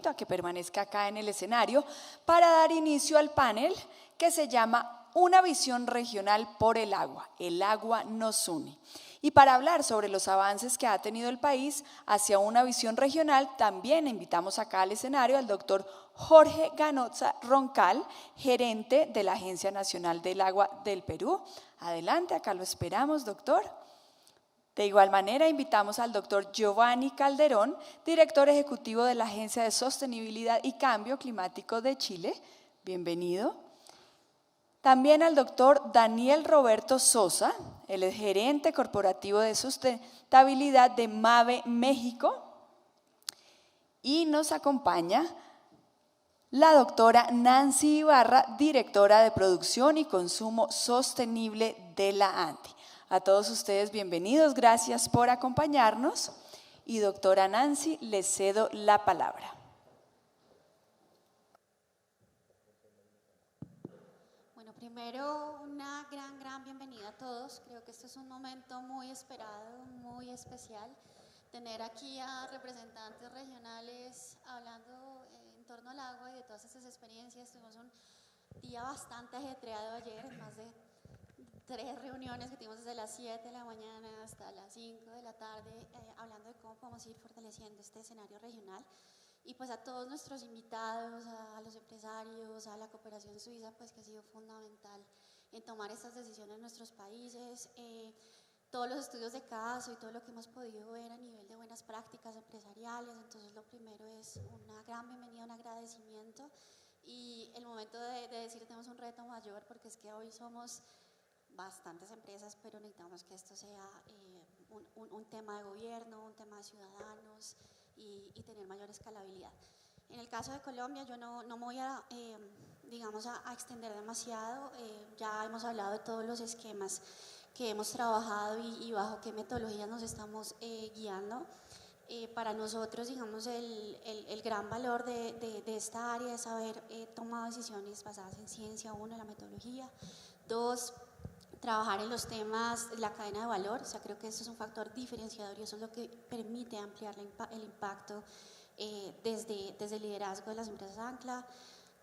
a que permanezca acá en el escenario para dar inicio al panel que se llama Una visión regional por el agua. El agua nos une. Y para hablar sobre los avances que ha tenido el país hacia una visión regional, también invitamos acá al escenario al doctor Jorge Ganoza Roncal, gerente de la Agencia Nacional del Agua del Perú. Adelante, acá lo esperamos, doctor. De igual manera, invitamos al doctor Giovanni Calderón, director ejecutivo de la Agencia de Sostenibilidad y Cambio Climático de Chile. Bienvenido. También al doctor Daniel Roberto Sosa, el gerente corporativo de sustentabilidad de MAVE México. Y nos acompaña la doctora Nancy Ibarra, directora de Producción y Consumo Sostenible de la ANDI. A todos ustedes bienvenidos, gracias por acompañarnos. Y doctora Nancy, le cedo la palabra. Bueno, primero una gran bienvenida a todos. Creo que este es un momento muy esperado, muy especial. Tener aquí a representantes regionales hablando en torno al agua y de todas estas experiencias. Tuvimos un día bastante ajetreado ayer, más de 3 reuniones que tuvimos desde las 7 de la mañana hasta las 5 de la tarde, hablando de cómo podemos ir fortaleciendo este escenario regional. Y pues a todos nuestros invitados, a los empresarios, a la cooperación suiza, pues que ha sido fundamental en tomar estas decisiones en nuestros países, todos los estudios de caso y todo lo que hemos podido ver a nivel de buenas prácticas empresariales. Entonces lo primero es una gran bienvenida, un agradecimiento y el momento de decir que tenemos un reto mayor, porque es que hoy somos bastantes empresas, pero necesitamos que esto sea un tema de gobierno, un tema de ciudadanos y tener mayor escalabilidad. En el caso de Colombia, yo no me voy a, a extender demasiado. Ya hemos hablado de todos los esquemas que hemos trabajado y bajo qué metodologías nos estamos guiando. Para nosotros, digamos, el gran valor de esta área es haber tomado decisiones basadas en ciencia, uno, la metodología, dos, trabajar en los temas de la cadena de valor. O sea, creo que eso es un factor diferenciador y eso es lo que permite ampliar el impacto desde el liderazgo de las empresas ancla.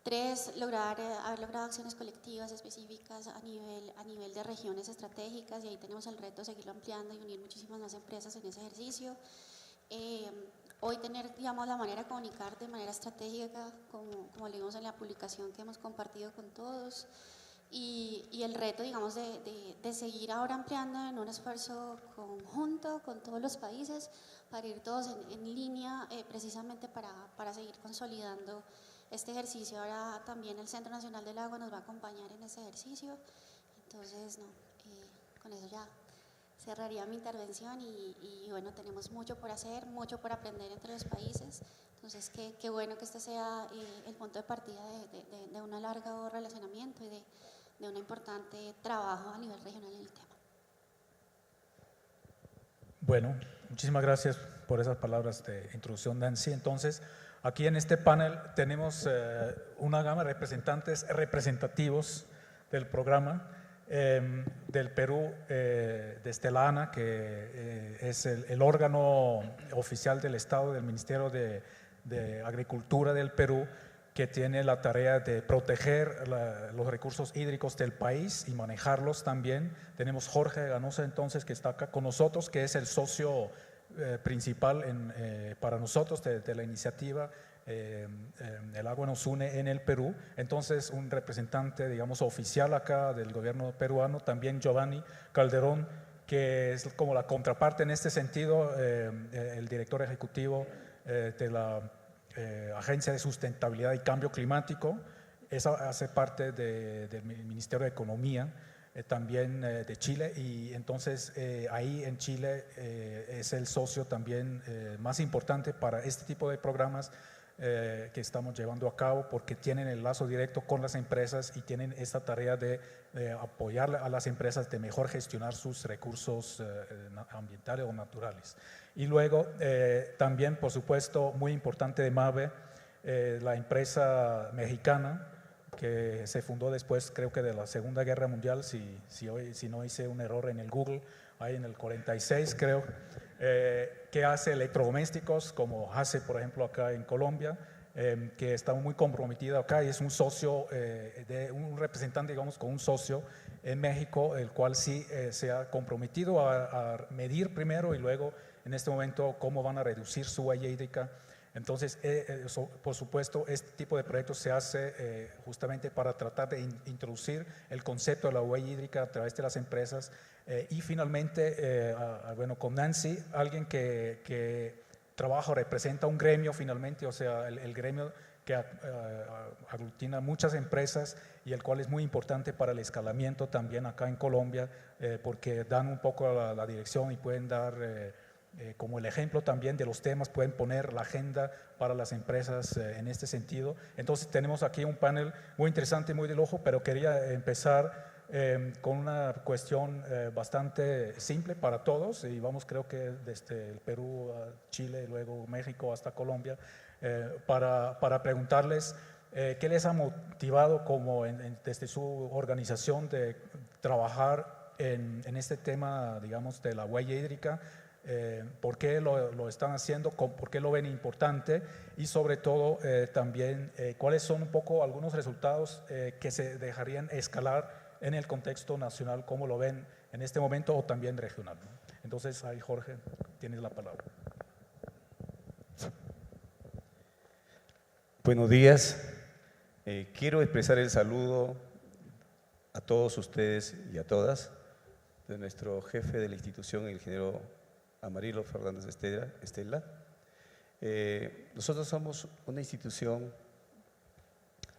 3, haber logrado acciones colectivas específicas a nivel de regiones estratégicas, y ahí tenemos el reto de seguirlo ampliando y unir muchísimas más empresas en ese ejercicio. Hoy tener, digamos, la manera de comunicar de manera estratégica, como leímos en la publicación que hemos compartido con todos. Y el reto, digamos, de seguir ahora ampliando en un esfuerzo conjunto con todos los países para ir todos en línea, precisamente para seguir consolidando este ejercicio. Ahora también el Centro Nacional del Agua nos va a acompañar en ese ejercicio. Entonces, con eso ya cerraría mi intervención y bueno, tenemos mucho por hacer, mucho por aprender entre los países. Entonces, qué bueno que este sea el punto de partida de un largo relacionamiento y de un importante trabajo a nivel regional en el tema. Bueno, muchísimas gracias por esas palabras de introducción, Nancy. Entonces, aquí en este panel tenemos una gama de representantes representativos del programa del Perú, desde la ANA, que es el órgano oficial del Estado, del Ministerio de Agricultura del Perú, que tiene la tarea de proteger los recursos hídricos del país y manejarlos también. Tenemos Jorge Ganoza, entonces, que está acá con nosotros, que es el socio principal para nosotros de la iniciativa El Agua Nos Une en el Perú. Entonces, un representante, digamos, oficial acá del gobierno peruano, también Giovanni Calderón, que es como la contraparte en este sentido, el director ejecutivo de la Agencia de Sustentabilidad y Cambio Climático. Esa hace parte del Ministerio de Economía, también de Chile, y entonces ahí en Chile es el socio también más importante para este tipo de programas que estamos llevando a cabo, porque tienen el lazo directo con las empresas y tienen esta tarea de apoyar a las empresas de mejor gestionar sus recursos ambientales o naturales. Y luego también, por supuesto, muy importante de MAVE, la empresa mexicana que se fundó después, creo que de la Segunda Guerra Mundial, si no hice un error en el Google, ahí en el 46 creo, que hace electrodomésticos como hace por ejemplo acá en Colombia, que está muy comprometido acá y es un socio, un representante, digamos, con un socio en México, el cual sí se ha comprometido a medir primero y luego, en este momento, cómo van a reducir su huella hídrica. Entonces, por supuesto, este tipo de proyectos se hace justamente para tratar de introducir el concepto de la huella hídrica a través de las empresas. Y finalmente, bueno, con Nancy, alguien que trabaja o representa un gremio finalmente, o sea, el gremio que aglutina muchas empresas y el cual es muy importante para el escalamiento también acá en Colombia, porque dan un poco la dirección y pueden dar como el ejemplo también de los temas, pueden poner la agenda para las empresas en este sentido. Entonces tenemos aquí un panel muy interesante, muy de lujo, pero quería empezar con una cuestión bastante simple para todos, y vamos, creo que desde el Perú a Chile, luego México hasta Colombia, para preguntarles qué les ha motivado como desde su organización de trabajar en este tema, digamos, de la huella hídrica. ¿Por qué lo están haciendo? ¿Por qué lo ven importante? Y sobre todo también cuáles son un poco algunos resultados que se dejarían escalar en el contexto nacional, cómo lo ven en este momento, o también regional, ¿no? Entonces, ahí Jorge, tienes la palabra. Buenos días. Quiero expresar el saludo a todos ustedes y a todas de nuestro jefe de la institución, el ingeniero Amarillo Fernández Estela. Nosotros somos una institución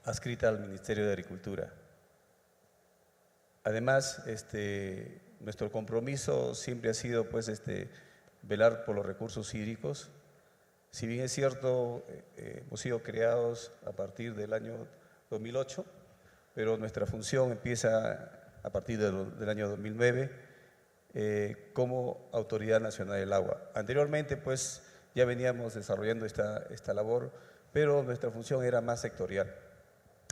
adscrita al Ministerio de Agricultura. Además, nuestro compromiso siempre ha sido pues, velar por los recursos hídricos. Si bien es cierto, hemos sido creados a partir del año 2008, pero nuestra función empieza a partir del año 2009 como Autoridad Nacional del Agua. Anteriormente, pues, ya veníamos desarrollando esta labor, pero nuestra función era más sectorial.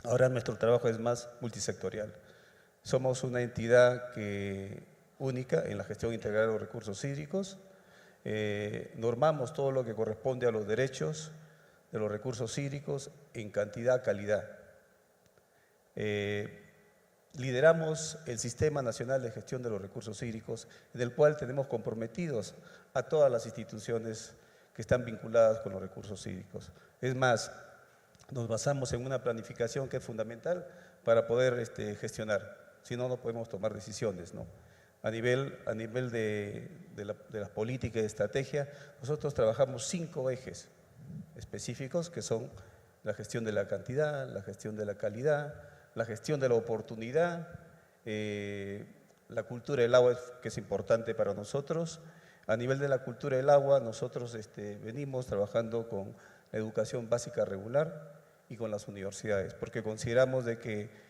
Ahora nuestro trabajo es más multisectorial. Somos una entidad única en la gestión integral de los recursos hídricos. Normamos todo lo que corresponde a los derechos de los recursos hídricos en cantidad, calidad. Lideramos el Sistema Nacional de Gestión de los Recursos Hídricos, en el cual tenemos comprometidos a todas las instituciones que están vinculadas con los recursos hídricos. Es más, nos basamos en una planificación que es fundamental para poder gestionar. Si no, no podemos tomar decisiones, ¿no? A nivel de la política y de estrategia, nosotros trabajamos 5 ejes específicos, que son la gestión de la cantidad, la gestión de la calidad, la gestión de la oportunidad, la cultura del agua, que es importante para nosotros. A nivel de la cultura del agua, nosotros venimos trabajando con la educación básica regular y con las universidades, porque consideramos de que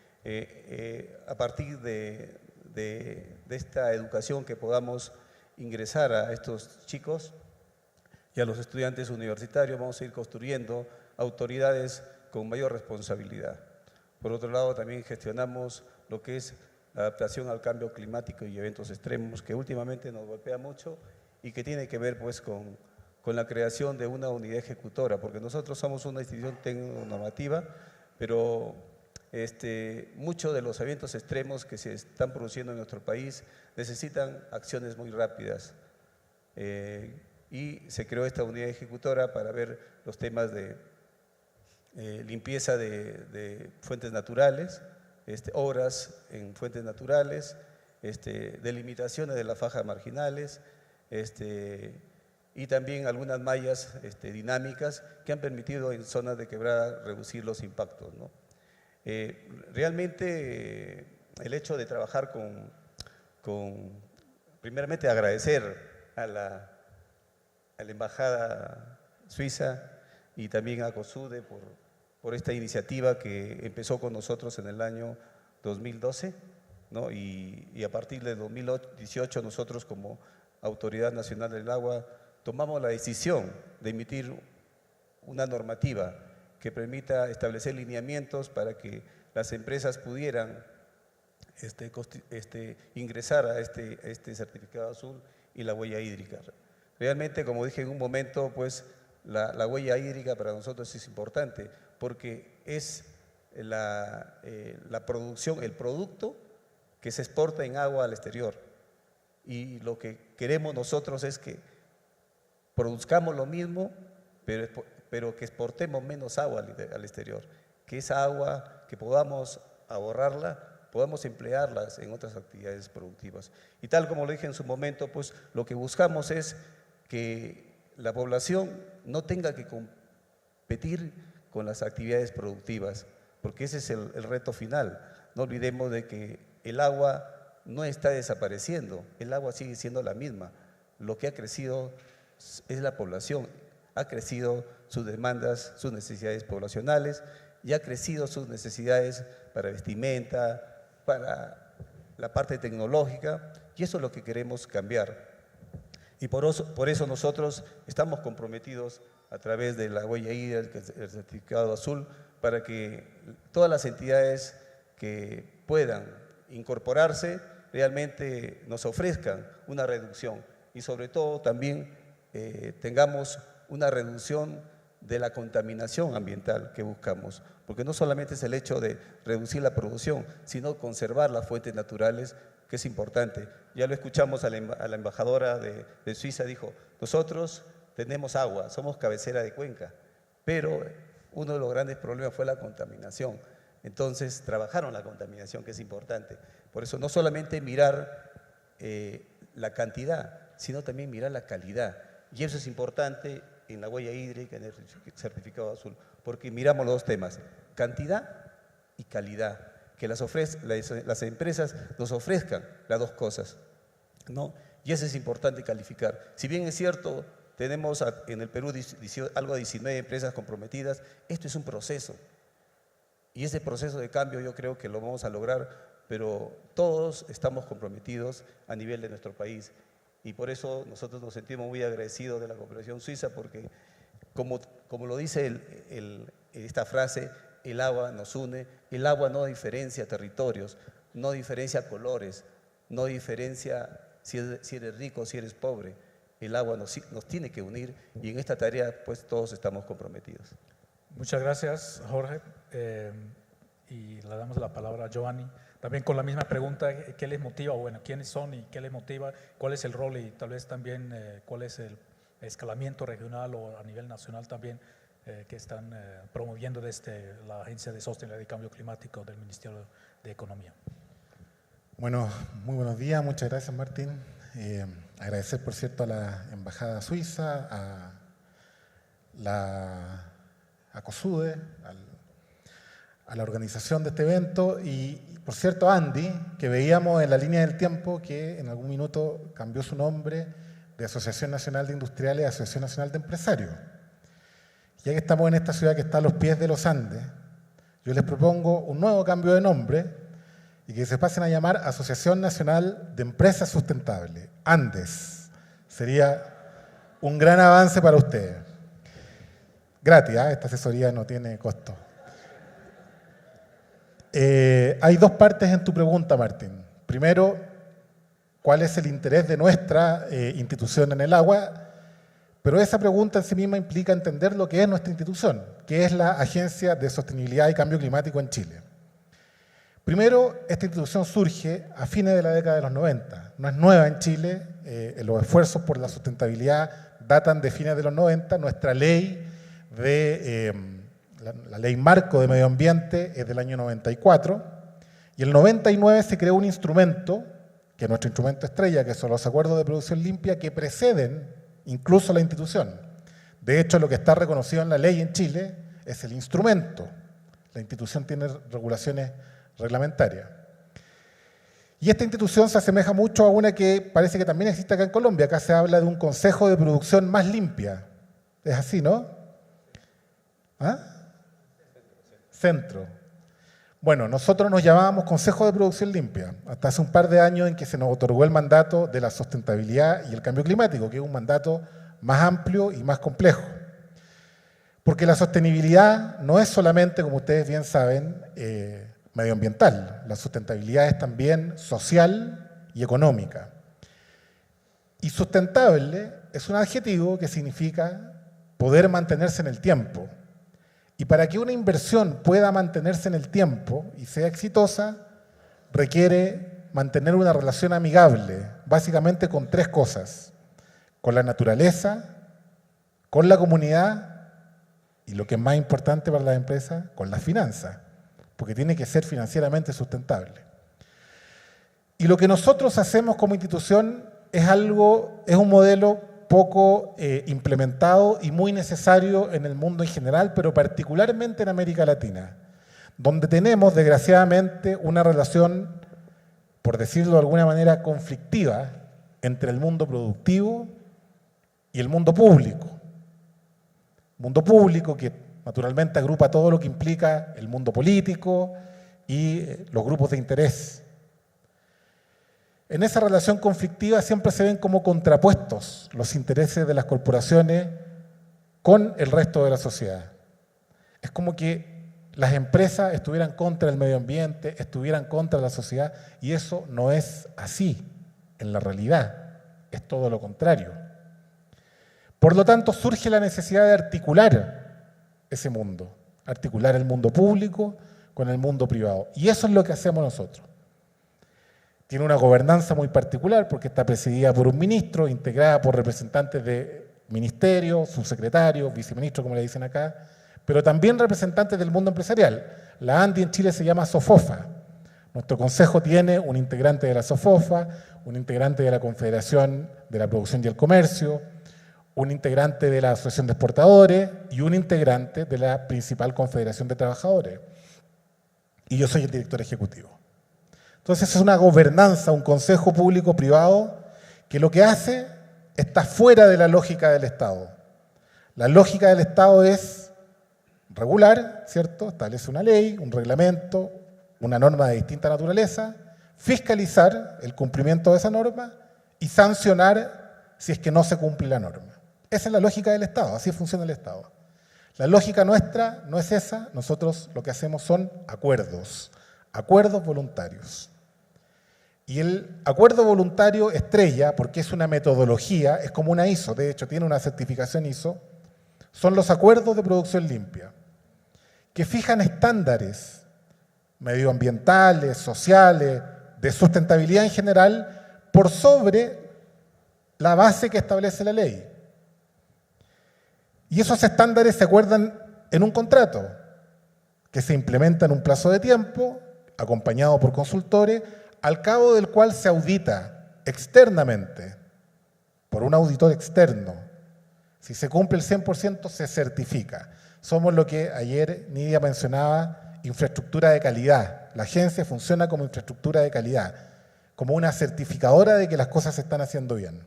a partir de esta educación que podamos ingresar a estos chicos y a los estudiantes universitarios, vamos a ir construyendo autoridades con mayor responsabilidad. Por otro lado, también gestionamos lo que es la adaptación al cambio climático y eventos extremos, que últimamente nos golpea mucho y que tiene que ver pues con la creación de una unidad ejecutora, porque nosotros somos una institución tecnonormativa, pero muchos de los eventos extremos que se están produciendo en nuestro país necesitan acciones muy rápidas. Y se creó esta unidad ejecutora para ver los temas de limpieza de fuentes naturales, obras en fuentes naturales, delimitaciones de las fajas marginales, y también algunas mallas dinámicas que han permitido en zonas de quebrada reducir los impactos, ¿no? Realmente el hecho de trabajar primeramente agradecer a la Embajada Suiza y también a COSUDE por esta iniciativa que empezó con nosotros en el año 2012, ¿no? Y a partir de 2018 nosotros como Autoridad Nacional del Agua tomamos la decisión de emitir una normativa que permita establecer lineamientos para que las empresas pudieran ingresar a este certificado azul y la huella hídrica. Realmente, como dije en un momento, pues la huella hídrica para nosotros es importante porque es la producción, el producto que se exporta en agua al exterior. Y lo que queremos nosotros es que produzcamos lo mismo, pero que exportemos menos agua al exterior. Que esa agua, que podamos ahorrarla, podamos emplearlas en otras actividades productivas. Y tal como lo dije en su momento, pues lo que buscamos es que la población no tenga que competir con las actividades productivas, porque ese es el reto final. No olvidemos de que el agua no está desapareciendo, el agua sigue siendo la misma. Lo que ha crecido es la población, ha crecido sus demandas, sus necesidades poblacionales, y ha crecido sus necesidades para vestimenta, para la parte tecnológica, y eso es lo que queremos cambiar. Y por eso nosotros estamos comprometidos a través de la huella hídrica, el certificado azul, para que todas las entidades que puedan incorporarse realmente nos ofrezcan una reducción y sobre todo también tengamos una reducción de la contaminación ambiental que buscamos, porque no solamente es el hecho de reducir la producción, sino conservar las fuentes naturales, que es importante. Ya lo escuchamos a la embajadora de Suiza, dijo, nosotros tenemos agua, somos cabecera de cuenca, pero uno de los grandes problemas fue la contaminación. Entonces trabajaron la contaminación, que es importante. Por eso no solamente mirar la cantidad, sino también mirar la calidad. Y eso es importante en la huella hídrica, en el certificado azul, porque miramos los dos temas, cantidad y calidad, que las empresas nos ofrezcan las dos cosas, ¿no? Y eso es importante calificar. Si bien es cierto, tenemos en el Perú algo de 19 empresas comprometidas, esto es un proceso. Y ese proceso de cambio yo creo que lo vamos a lograr, pero todos estamos comprometidos a nivel de nuestro país. Y por eso nosotros nos sentimos muy agradecidos de la cooperación suiza, porque como lo dice esta frase, el agua nos une, el agua no diferencia territorios, no diferencia colores, no diferencia si eres rico o si eres pobre. El agua nos tiene que unir y en esta tarea pues todos estamos comprometidos. Muchas gracias, Jorge. Y le damos la palabra a Giovanni. También con la misma pregunta, ¿qué les motiva? Bueno, ¿quiénes son y qué les motiva? ¿Cuál es el rol y tal vez también cuál es el escalamiento regional o a nivel nacional también que están promoviendo desde la Agencia de Sostenibilidad y Cambio Climático del Ministerio de Economía? Bueno, muy buenos días, muchas gracias Martín. Agradecer por cierto a la Embajada Suiza, a COSUDE, a la organización de este evento y por cierto a Andy, que veíamos en la línea del tiempo que en algún minuto cambió su nombre de Asociación Nacional de Industriales a Asociación Nacional de Empresarios. Ya que estamos en esta ciudad que está a los pies de los Andes, yo les propongo un nuevo cambio de nombre y que se pasen a llamar Asociación Nacional de Empresas Sustentables, Andes. Sería un gran avance para ustedes. Gratis, esta asesoría no tiene costo. Hay dos partes en tu pregunta, Martín. Primero, ¿cuál es el interés de nuestra institución en el agua? Pero esa pregunta en sí misma implica entender lo que es nuestra institución, que es la Agencia de Sostenibilidad y Cambio Climático en Chile. Primero, esta institución surge a fines de la década de los 90. No es nueva en Chile, los esfuerzos por la sustentabilidad datan de fines de los 90. Nuestra ley la ley marco de medio ambiente es del año 94 y en el 99 se creó un instrumento, que es nuestro instrumento estrella, que son los acuerdos de producción limpia que preceden incluso la institución. De hecho, lo que está reconocido en la ley en Chile es el instrumento. La institución tiene regulaciones reglamentarias. Y esta institución se asemeja mucho a una que parece que también existe acá en Colombia. Acá se habla de un consejo de producción más limpia. Es así, ¿no? ¿Ah? Centro. Bueno, nosotros nos llamábamos Consejo de Producción Limpia, hasta hace un par de años en que se nos otorgó el mandato de la sustentabilidad y el cambio climático, que es un mandato más amplio y más complejo. Porque la sostenibilidad no es solamente, como ustedes bien saben, medioambiental. La sustentabilidad es también social y económica. Y sustentable es un adjetivo que significa poder mantenerse en el tiempo. Y para que una inversión pueda mantenerse en el tiempo y sea exitosa, requiere mantener una relación amigable, básicamente con 3 cosas: con la naturaleza, con la comunidad y, lo que es más importante para las empresas, con las finanzas, porque tiene que ser financieramente sustentable. Y lo que nosotros hacemos como institución es un modelo poco implementado y muy necesario en el mundo en general, pero particularmente en América Latina, donde tenemos, desgraciadamente, una relación, por decirlo de alguna manera, conflictiva entre el mundo productivo y el mundo público. Mundo público que naturalmente agrupa todo lo que implica el mundo político y los grupos de interés. En esa relación conflictiva siempre se ven como contrapuestos los intereses de las corporaciones con el resto de la sociedad. Es como que las empresas estuvieran contra el medio ambiente, estuvieran contra la sociedad, y eso no es así en la realidad, es todo lo contrario. Por lo tanto, surge la necesidad de articular ese mundo, articular el mundo público con el mundo privado, y eso es lo que hacemos nosotros. Tiene una gobernanza muy particular porque está presidida por un ministro, integrada por representantes de ministerios, subsecretarios, viceministros, como le dicen acá, pero también representantes del mundo empresarial. La ANDI en Chile se llama SOFOFA. Nuestro consejo tiene un integrante de la SOFOFA, un integrante de la Confederación de la Producción y el Comercio, un integrante de la Asociación de Exportadores y un integrante de la principal Confederación de Trabajadores. Y yo soy el director ejecutivo. Entonces es una gobernanza, un consejo público-privado que lo que hace está fuera de la lógica del Estado. La lógica del Estado es regular, ¿cierto? Establece una ley, un reglamento, una norma de distinta naturaleza, fiscalizar el cumplimiento de esa norma y sancionar si es que no se cumple la norma. Esa es la lógica del Estado, así funciona el Estado. La lógica nuestra no es esa, nosotros lo que hacemos son acuerdos voluntarios. Y el acuerdo voluntario estrella, porque es una metodología, es como una ISO, de hecho tiene una certificación ISO, son los acuerdos de producción limpia, que fijan estándares medioambientales, sociales, de sustentabilidad en general, por sobre la base que establece la ley. Y esos estándares se acuerdan en un contrato, que se implementa en un plazo de tiempo, acompañado por consultores, al cabo del cual se audita externamente, por un auditor externo. Si se cumple el 100%, se certifica. Somos lo que ayer Nidia mencionaba, infraestructura de calidad. La agencia funciona como infraestructura de calidad, como una certificadora de que las cosas se están haciendo bien.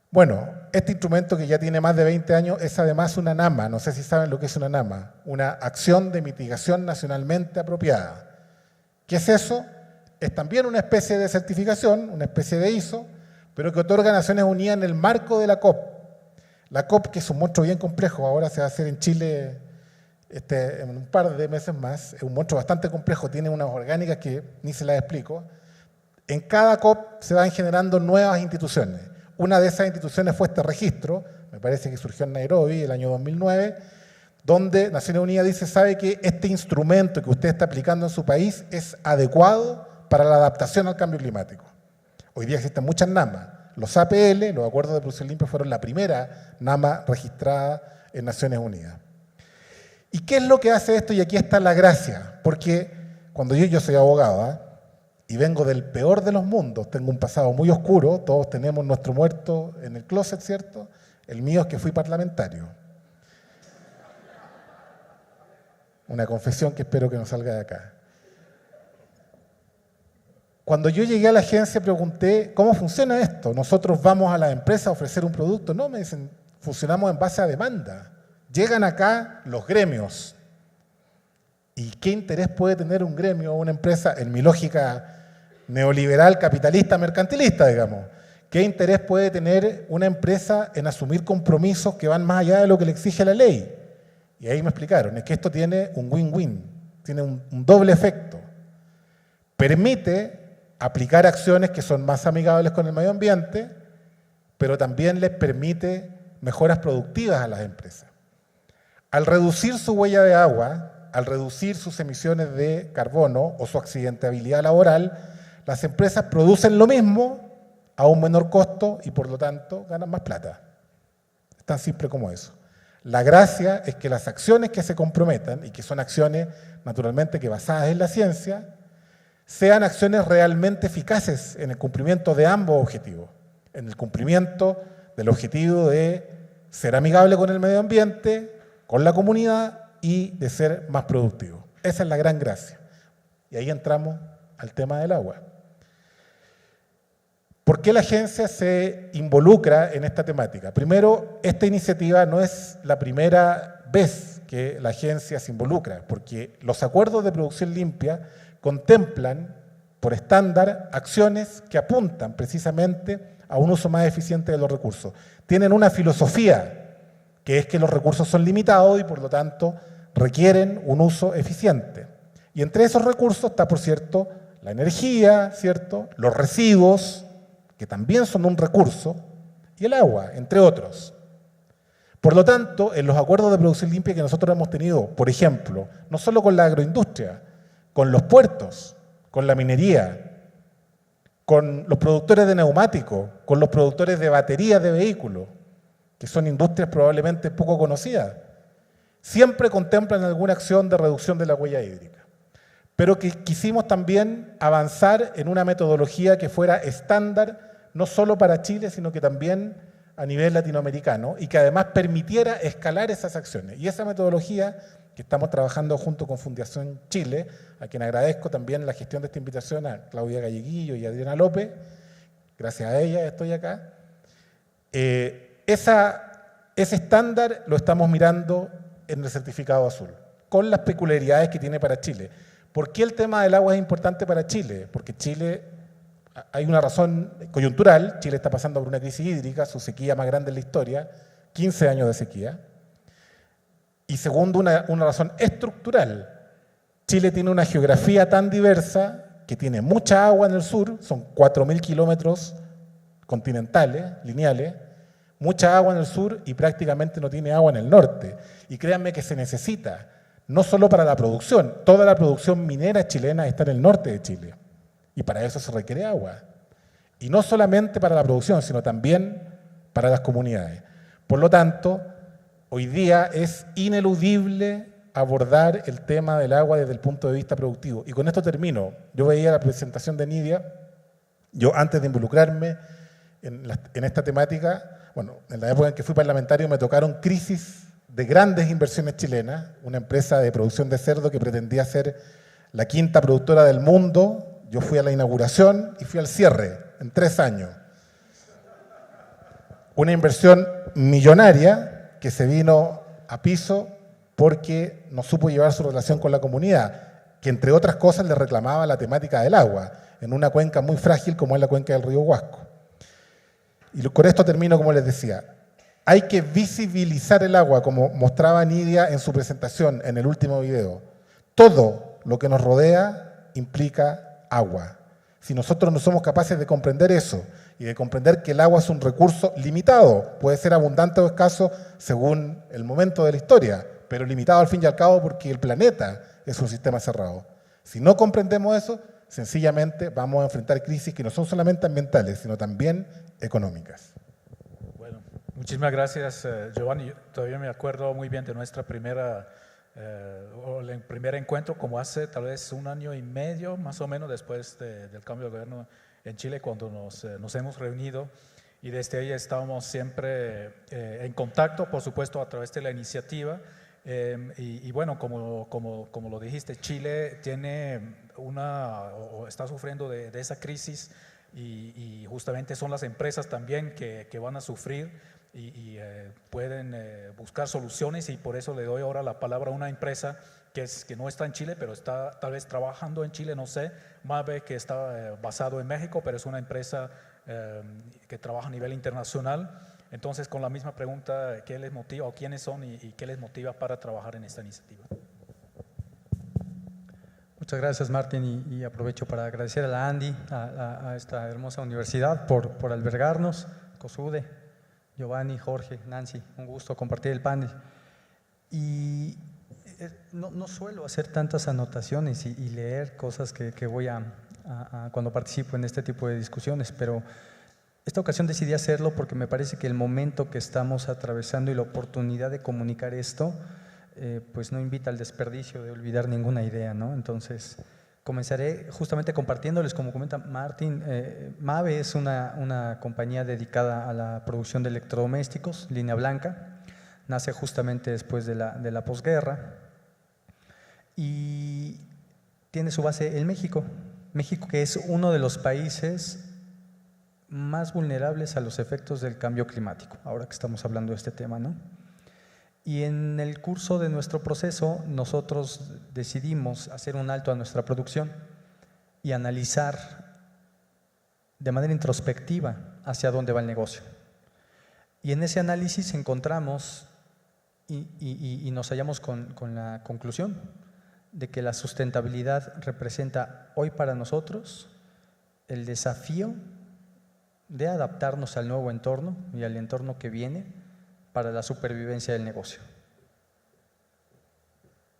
Bueno, este instrumento que ya tiene más de 20 años es además una NAMA, no sé si saben lo que es una NAMA, una acción de mitigación nacionalmente apropiada. ¿Qué es eso? Es también una especie de certificación, una especie de ISO, pero que otorga Naciones Unidas en el marco de la COP. La COP, que es un monstruo bien complejo, ahora se va a hacer en Chile en un par de meses más, es un monstruo bastante complejo, tiene unas orgánicas que ni se las explico. En cada COP se van generando nuevas instituciones. Una de esas instituciones fue este registro, me parece que surgió en Nairobi el año 2009, donde Naciones Unidas dice, sabe que este instrumento que usted está aplicando en su país es adecuado para la adaptación al cambio climático. Hoy día existen muchas NAMA. Los APL, los Acuerdos de Producción Limpia, fueron la primera NAMA registrada en Naciones Unidas. ¿Y qué es lo que hace esto? Y aquí está la gracia, porque cuando yo soy abogado, y vengo del peor de los mundos, tengo un pasado muy oscuro, todos tenemos nuestro muerto en el closet, ¿cierto? El mío es que fui parlamentario. Una confesión que espero que no salga de acá. Cuando yo llegué a la agencia pregunté, ¿cómo funciona esto? ¿Nosotros vamos a la empresa a ofrecer un producto? No, me dicen, funcionamos en base a demanda. Llegan acá los gremios. ¿Y qué interés puede tener un gremio o una empresa en mi lógica neoliberal, capitalista, mercantilista, digamos? ¿Qué interés puede tener una empresa en asumir compromisos que van más allá de lo que le exige la ley? Y ahí me explicaron, es que esto tiene un win-win, tiene un doble efecto. Permite aplicar acciones que son más amigables con el medio ambiente, pero también les permite mejoras productivas a las empresas. Al reducir su huella de agua, al reducir sus emisiones de carbono o su accidentabilidad laboral, las empresas producen lo mismo a un menor costo y por lo tanto ganan más plata. Es tan simple como eso. La gracia es que las acciones que se comprometan, y que son acciones naturalmente que basadas en la ciencia, sean acciones realmente eficaces en el cumplimiento de ambos objetivos, en el cumplimiento del objetivo de ser amigable con el medio ambiente, con la comunidad y de ser más productivo. Esa es la gran gracia. Y ahí entramos al tema del agua. ¿Por qué la agencia se involucra en esta temática? Primero, esta iniciativa no es la primera vez que la agencia se involucra, porque los acuerdos de producción limpia contemplan, por estándar, acciones que apuntan precisamente a un uso más eficiente de los recursos. Tienen una filosofía, que es que los recursos son limitados y por lo tanto requieren un uso eficiente. Y entre esos recursos está, por cierto, la energía, ¿cierto?, los residuos, que también son un recurso, y el agua, entre otros. Por lo tanto, en los acuerdos de producción limpia que nosotros hemos tenido, por ejemplo, no solo con la agroindustria, con los puertos, con la minería, con los productores de neumáticos, con los productores de baterías de vehículos, que son industrias probablemente poco conocidas, siempre contemplan alguna acción de reducción de la huella hídrica. Pero que quisimos también avanzar en una metodología que fuera estándar, no solo para Chile, sino que también a nivel latinoamericano, y que además permitiera escalar esas acciones. Y esa metodología que estamos trabajando junto con Fundación Chile, a quien agradezco también la gestión de esta invitación a Claudia Galleguillo y a Adriana López, gracias a ella estoy acá. Ese estándar lo estamos mirando en el certificado azul, con las peculiaridades que tiene para Chile. ¿Por qué el tema del agua es importante para Chile? Porque Chile, hay una razón coyuntural, Chile está pasando por una crisis hídrica, su sequía más grande en la historia, 15 años de sequía. Y segundo, una razón estructural. Chile tiene una geografía tan diversa que tiene mucha agua en el sur, son 4.000 kilómetros continentales, lineales, mucha agua en el sur y prácticamente no tiene agua en el norte. Y créanme que se necesita, no solo para la producción, toda la producción minera chilena está en el norte de Chile. Y para eso se requiere agua. Y no solamente para la producción, sino también para las comunidades. Por lo tanto, hoy día es ineludible abordar el tema del agua desde el punto de vista productivo. Y con esto termino. Yo veía la presentación de Nidia. Yo, antes de involucrarme en esta temática, bueno, en la época en que fui parlamentario me tocaron crisis de grandes inversiones chilenas, una empresa de producción de cerdo que pretendía ser la quinta productora del mundo. Yo fui a la inauguración y fui al cierre en 3 años. Una inversión millonaria que se vino a piso porque no supo llevar su relación con la comunidad, que entre otras cosas le reclamaba la temática del agua, en una cuenca muy frágil como es la cuenca del río Huasco. Y con esto termino, como les decía. Hay que visibilizar el agua, como mostraba Nidia en su presentación en el último video. Todo lo que nos rodea implica agua. Si nosotros no somos capaces de comprender eso y de comprender que el agua es un recurso limitado, puede ser abundante o escaso según el momento de la historia, pero limitado al fin y al cabo porque el planeta es un sistema cerrado. Si no comprendemos eso, sencillamente vamos a enfrentar crisis que no son solamente ambientales, sino también económicas. Bueno, muchísimas gracias, Giovanni. Yo todavía me acuerdo muy bien de nuestra primera el primer encuentro, como hace tal vez 1 año y medio, más o menos, después del cambio de gobierno en Chile, cuando nos hemos reunido, y desde ahí estábamos siempre en contacto, por supuesto, a través de la iniciativa. Y bueno, como lo dijiste, Chile tiene o está sufriendo de esa crisis, y justamente son las empresas también que van a sufrir y pueden buscar soluciones, y por eso le doy ahora la palabra a una empresa que no está en Chile, pero está tal vez trabajando en Chile, no sé, Mabe, que está basado en México, pero es una empresa que trabaja a nivel internacional. Entonces, con la misma pregunta, ¿qué les motiva o quiénes son y qué les motiva para trabajar en esta iniciativa? Muchas gracias, Martín, y aprovecho para agradecer a la Andy, a esta hermosa universidad por albergarnos, COSUDE, Giovanni, Jorge, Nancy, un gusto compartir el panel. Y no suelo hacer tantas anotaciones y leer cosas que voy a cuando participo en este tipo de discusiones, pero esta ocasión decidí hacerlo porque me parece que el momento que estamos atravesando y la oportunidad de comunicar esto, pues no invita al desperdicio de olvidar ninguna idea, ¿no? Entonces, comenzaré justamente compartiéndoles, como comenta Martín, Mave es una compañía dedicada a la producción de electrodomésticos, línea blanca, nace justamente después de la posguerra y tiene su base en México. México, que es uno de los países más vulnerables a los efectos del cambio climático, ahora que estamos hablando de este tema, ¿no? Y en el curso de nuestro proceso, nosotros decidimos hacer un alto a nuestra producción y analizar de manera introspectiva hacia dónde va el negocio. Y en ese análisis encontramos y nos hallamos con la conclusión de que la sustentabilidad representa hoy para nosotros el desafío de adaptarnos al nuevo entorno y al entorno que viene para la supervivencia del negocio.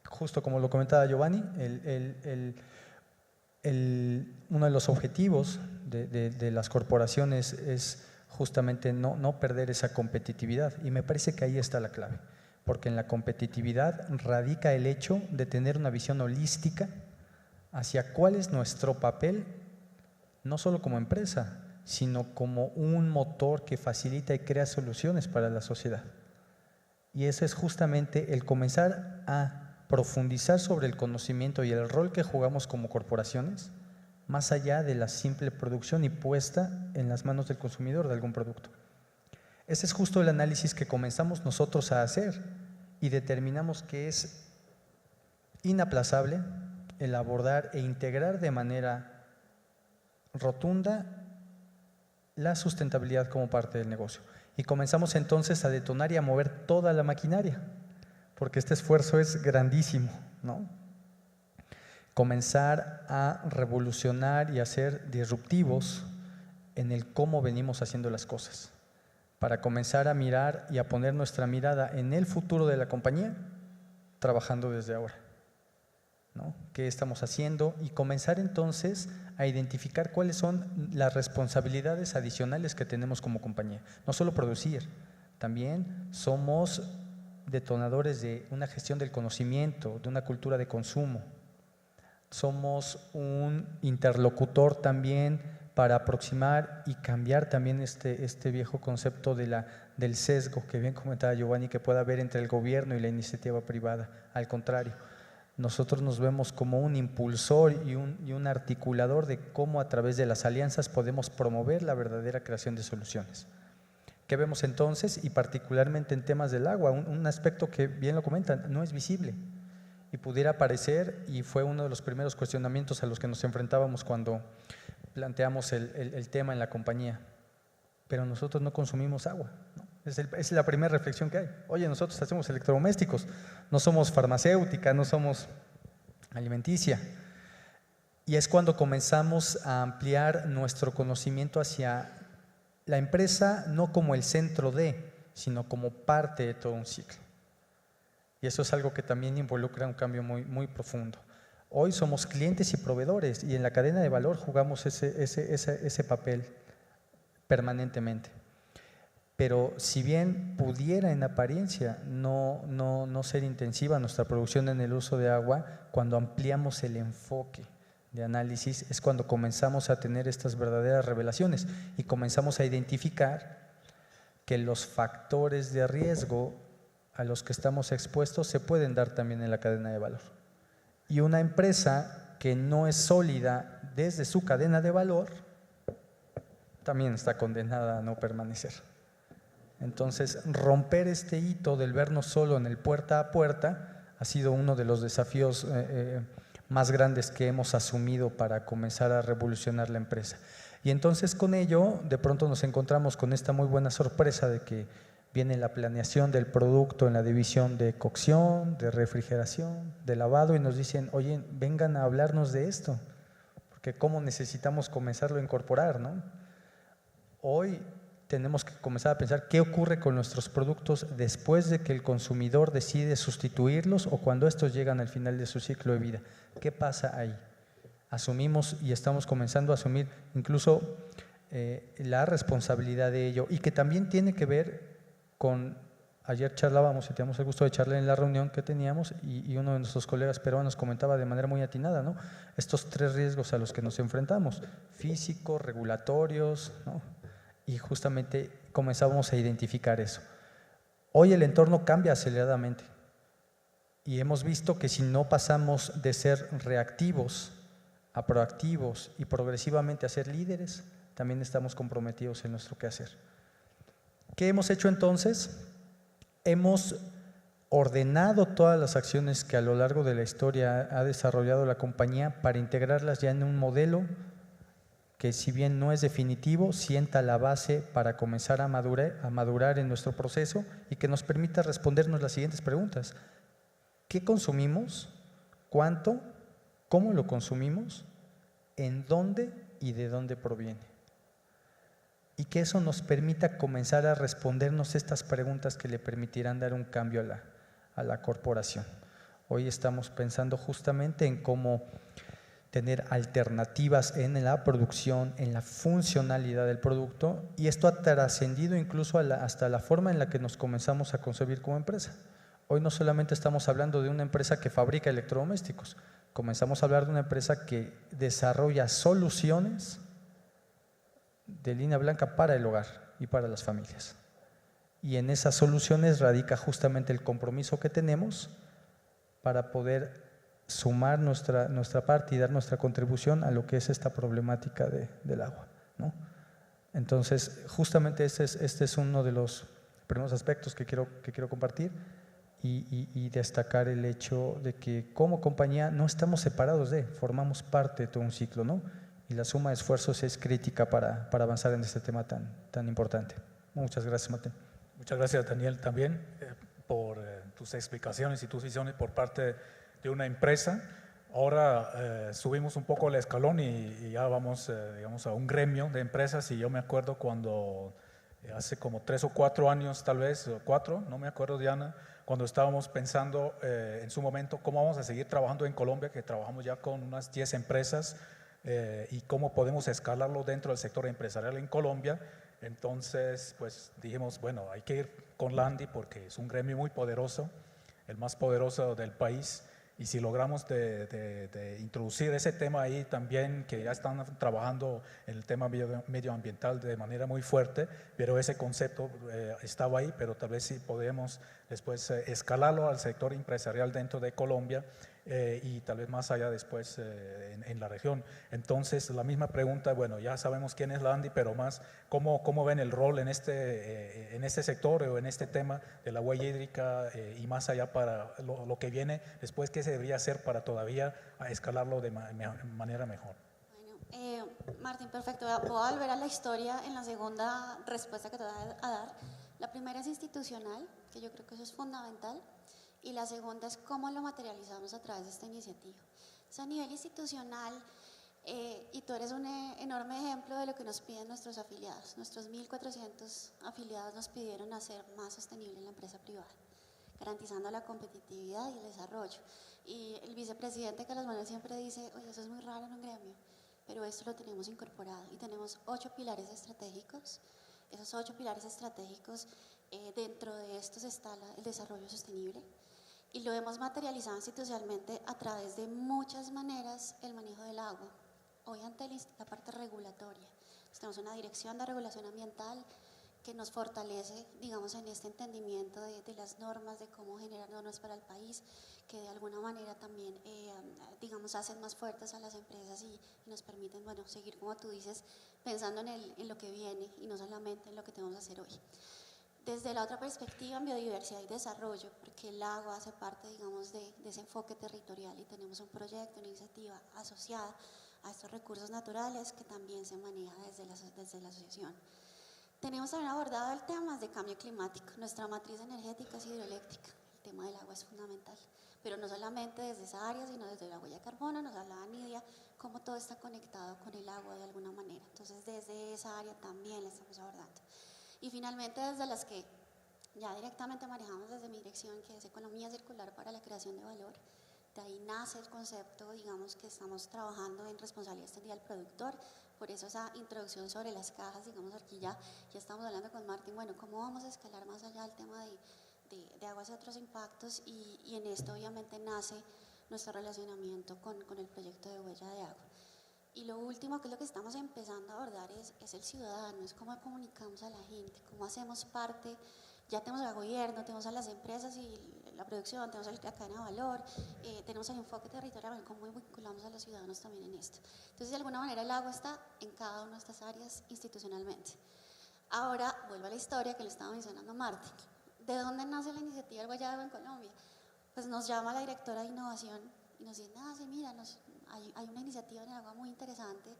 Justo como lo comentaba Giovanni, uno de los objetivos de las corporaciones es justamente no perder esa competitividad, y me parece que ahí está la clave, porque en la competitividad radica el hecho de tener una visión holística hacia cuál es nuestro papel, no solo como empresa, sino como un motor que facilita y crea soluciones para la sociedad. Y eso es justamente el comenzar a profundizar sobre el conocimiento y el rol que jugamos como corporaciones, más allá de la simple producción y puesta en las manos del consumidor de algún producto. Ese es justo el análisis que comenzamos nosotros a hacer y determinamos que es inaplazable el abordar e integrar de manera rotunda la sustentabilidad como parte del negocio. Y comenzamos entonces a detonar y a mover toda la maquinaria, porque este esfuerzo es grandísimo, ¿no? Comenzar a revolucionar y a ser disruptivos en el cómo venimos haciendo las cosas, para comenzar a mirar y a poner nuestra mirada en el futuro de la compañía, trabajando desde ahora, ¿no? ¿Qué estamos haciendo? Y comenzar entonces a identificar cuáles son las responsabilidades adicionales que tenemos como compañía. No solo producir, también somos detonadores de una gestión del conocimiento, de una cultura de consumo. Somos un interlocutor también para aproximar y cambiar también este viejo concepto del sesgo que bien comentaba Giovanni, que pueda haber entre el gobierno y la iniciativa privada. Al contrario, nosotros nos vemos como un impulsor y un articulador de cómo a través de las alianzas podemos promover la verdadera creación de soluciones. ¿Qué vemos entonces? Y particularmente en temas del agua, un aspecto que bien lo comentan, no es visible y pudiera parecer, y fue uno de los primeros cuestionamientos a los que nos enfrentábamos cuando planteamos el tema en la compañía, pero nosotros no consumimos agua, ¿no? Es la primera reflexión que hay. Oye, nosotros hacemos electrodomésticos, no somos farmacéutica, no somos alimenticia. Y es cuando comenzamos a ampliar nuestro conocimiento hacia la empresa, no como el centro de, sino como parte de todo un ciclo. Y eso es algo que también involucra un cambio muy, muy profundo. Hoy somos clientes y proveedores, y en la cadena de valor jugamos ese papel permanentemente. Pero si bien pudiera en apariencia no ser intensiva nuestra producción en el uso de agua, cuando ampliamos el enfoque de análisis es cuando comenzamos a tener estas verdaderas revelaciones y comenzamos a identificar que los factores de riesgo a los que estamos expuestos se pueden dar también en la cadena de valor. Y una empresa que no es sólida desde su cadena de valor también está condenada a no permanecer. Entonces, romper este hito del vernos solo en el puerta a puerta ha sido uno de los desafíos más grandes que hemos asumido para comenzar a revolucionar la empresa. Y entonces con ello, de pronto nos encontramos con esta muy buena sorpresa de que viene la planeación del producto en la división de cocción, de refrigeración, de lavado, y nos dicen, oye, vengan a hablarnos de esto, porque cómo necesitamos comenzarlo a incorporar, ¿no? Hoy tenemos que comenzar a pensar qué ocurre con nuestros productos después de que el consumidor decide sustituirlos o cuando estos llegan al final de su ciclo de vida. ¿Qué pasa ahí? Asumimos y estamos comenzando a asumir incluso la responsabilidad de ello, y que también tiene que ver con, ayer charlábamos y teníamos el gusto de charlar en la reunión que teníamos, y uno de nuestros colegas peruanos comentaba de manera muy atinada, ¿no?, estos 3 riesgos a los que nos enfrentamos: físicos, regulatorios, ¿no?, y justamente comenzamos a identificar eso. Hoy el entorno cambia aceleradamente y hemos visto que si no pasamos de ser reactivos a proactivos y progresivamente a ser líderes, también estamos comprometidos en nuestro quehacer. ¿Qué hemos hecho entonces? Hemos ordenado todas las acciones que a lo largo de la historia ha desarrollado la compañía para integrarlas ya en un modelo que, si bien no es definitivo, sienta la base para comenzar a madurar en nuestro proceso y que nos permita respondernos las siguientes preguntas: ¿qué consumimos? ¿Cuánto? ¿Cómo lo consumimos? ¿En dónde y de dónde proviene? Y que eso nos permita comenzar a respondernos estas preguntas que le permitirán dar un cambio a la corporación. Hoy estamos pensando justamente en cómo tener alternativas en la producción, en la funcionalidad del producto, y esto ha trascendido incluso hasta la forma en la que nos comenzamos a concebir como empresa. Hoy no solamente estamos hablando de una empresa que fabrica electrodomésticos, comenzamos a hablar de una empresa que desarrolla soluciones de línea blanca para el hogar y para las familias. Y en esas soluciones radica justamente el compromiso que tenemos para poder sumar nuestra parte y dar nuestra contribución a lo que es esta problemática del agua, ¿no? Entonces, justamente este es uno de los primeros aspectos que quiero compartir, y destacar el hecho de que como compañía no estamos separados formamos parte de todo un ciclo, ¿no? Y la suma de esfuerzos es crítica para avanzar en este tema tan importante. Muchas gracias, Martín. Muchas gracias, Daniel, también por tus explicaciones y tus visiones por parte de una empresa. Ahora subimos un poco el escalón y ya vamos, digamos, a un gremio de empresas. Y yo me acuerdo cuando hace como 3 o 4 años, tal vez, 4, no me acuerdo, Diana, cuando estábamos pensando en su momento cómo vamos a seguir trabajando en Colombia, que trabajamos ya con unas 10 empresas, y cómo podemos escalarlo dentro del sector empresarial en Colombia. Entonces, pues dijimos, bueno, hay que ir con Landi porque es un gremio muy poderoso, el más poderoso del país. Y si logramos de introducir ese tema ahí también, que ya están trabajando en el tema medioambiental de manera muy fuerte, pero ese concepto estaba ahí, pero tal vez sí podemos después escalarlo al sector empresarial dentro de Colombia, y tal vez más allá después en la región. Entonces, la misma pregunta, bueno, ya sabemos quién es Landi, pero más, ¿cómo ven el rol en este sector o en este tema de la huella hídrica, y más allá para lo que viene después? ¿Qué se debería hacer para todavía escalarlo de manera mejor? Bueno, Martín, perfecto. Voy a volver a la historia en la segunda respuesta que te voy a dar. La primera es institucional, que yo creo que eso es fundamental. Y la segunda es cómo lo materializamos a través de esta iniciativa. Entonces, a nivel institucional, y tú eres un enorme ejemplo de lo que nos piden nuestros afiliados. Nuestros 1.400 afiliados nos pidieron hacer más sostenible la empresa privada, garantizando la competitividad y el desarrollo. Y el vicepresidente Carlos Manuel siempre dice, oye, eso es muy raro en un gremio, pero esto lo tenemos incorporado y tenemos 8 pilares estratégicos. Esos 8 pilares estratégicos, dentro de estos está el desarrollo sostenible. Y lo hemos materializado institucionalmente a través de muchas maneras el manejo del agua. Hoy ante la parte regulatoria, tenemos una dirección de regulación ambiental que nos fortalece, digamos, en este entendimiento de las normas, de cómo generar normas para el país, que de alguna manera también, digamos, hacen más fuertes a las empresas y nos permiten, bueno, seguir, como tú dices, pensando en lo que viene y no solamente en lo que tenemos que hacer hoy. Desde la otra perspectiva, en biodiversidad y desarrollo, porque el agua hace parte, digamos, de ese enfoque territorial y tenemos un proyecto, una iniciativa asociada a estos recursos naturales que también se maneja desde la asociación. Tenemos también abordado el tema de cambio climático. Nuestra matriz energética es hidroeléctrica, el tema del agua es fundamental, pero no solamente desde esa área, sino desde la huella de carbono. Nos hablaba Nidia, cómo todo está conectado con el agua de alguna manera. Entonces, desde esa área también la estamos abordando. Y finalmente desde las que ya directamente manejamos desde mi dirección, que es economía circular para la creación de valor. De ahí nace el concepto, digamos, que estamos trabajando en responsabilidad extendida al productor. Por eso esa introducción sobre las cajas, digamos, aquí ya estamos hablando con Martín, bueno, ¿cómo vamos a escalar más allá del tema de aguas y otros impactos? Y en esto obviamente nace nuestro relacionamiento con el proyecto de huella de agua. Y lo último, que es lo que estamos empezando a abordar, es el ciudadano, es cómo comunicamos a la gente, cómo hacemos parte. Ya tenemos al gobierno, tenemos a las empresas y la producción, tenemos la cadena de valor, tenemos el enfoque territorial, cómo vinculamos a los ciudadanos también en esto. Entonces, de alguna manera, el agua está en cada una de estas áreas institucionalmente. Ahora, vuelvo a la historia que le estaba mencionando Martín. ¿De dónde nace la iniciativa del Huella de Agua en Colombia? Pues nos llama la directora de innovación y nos dice, sí, mira, hay una iniciativa en el agua muy interesante.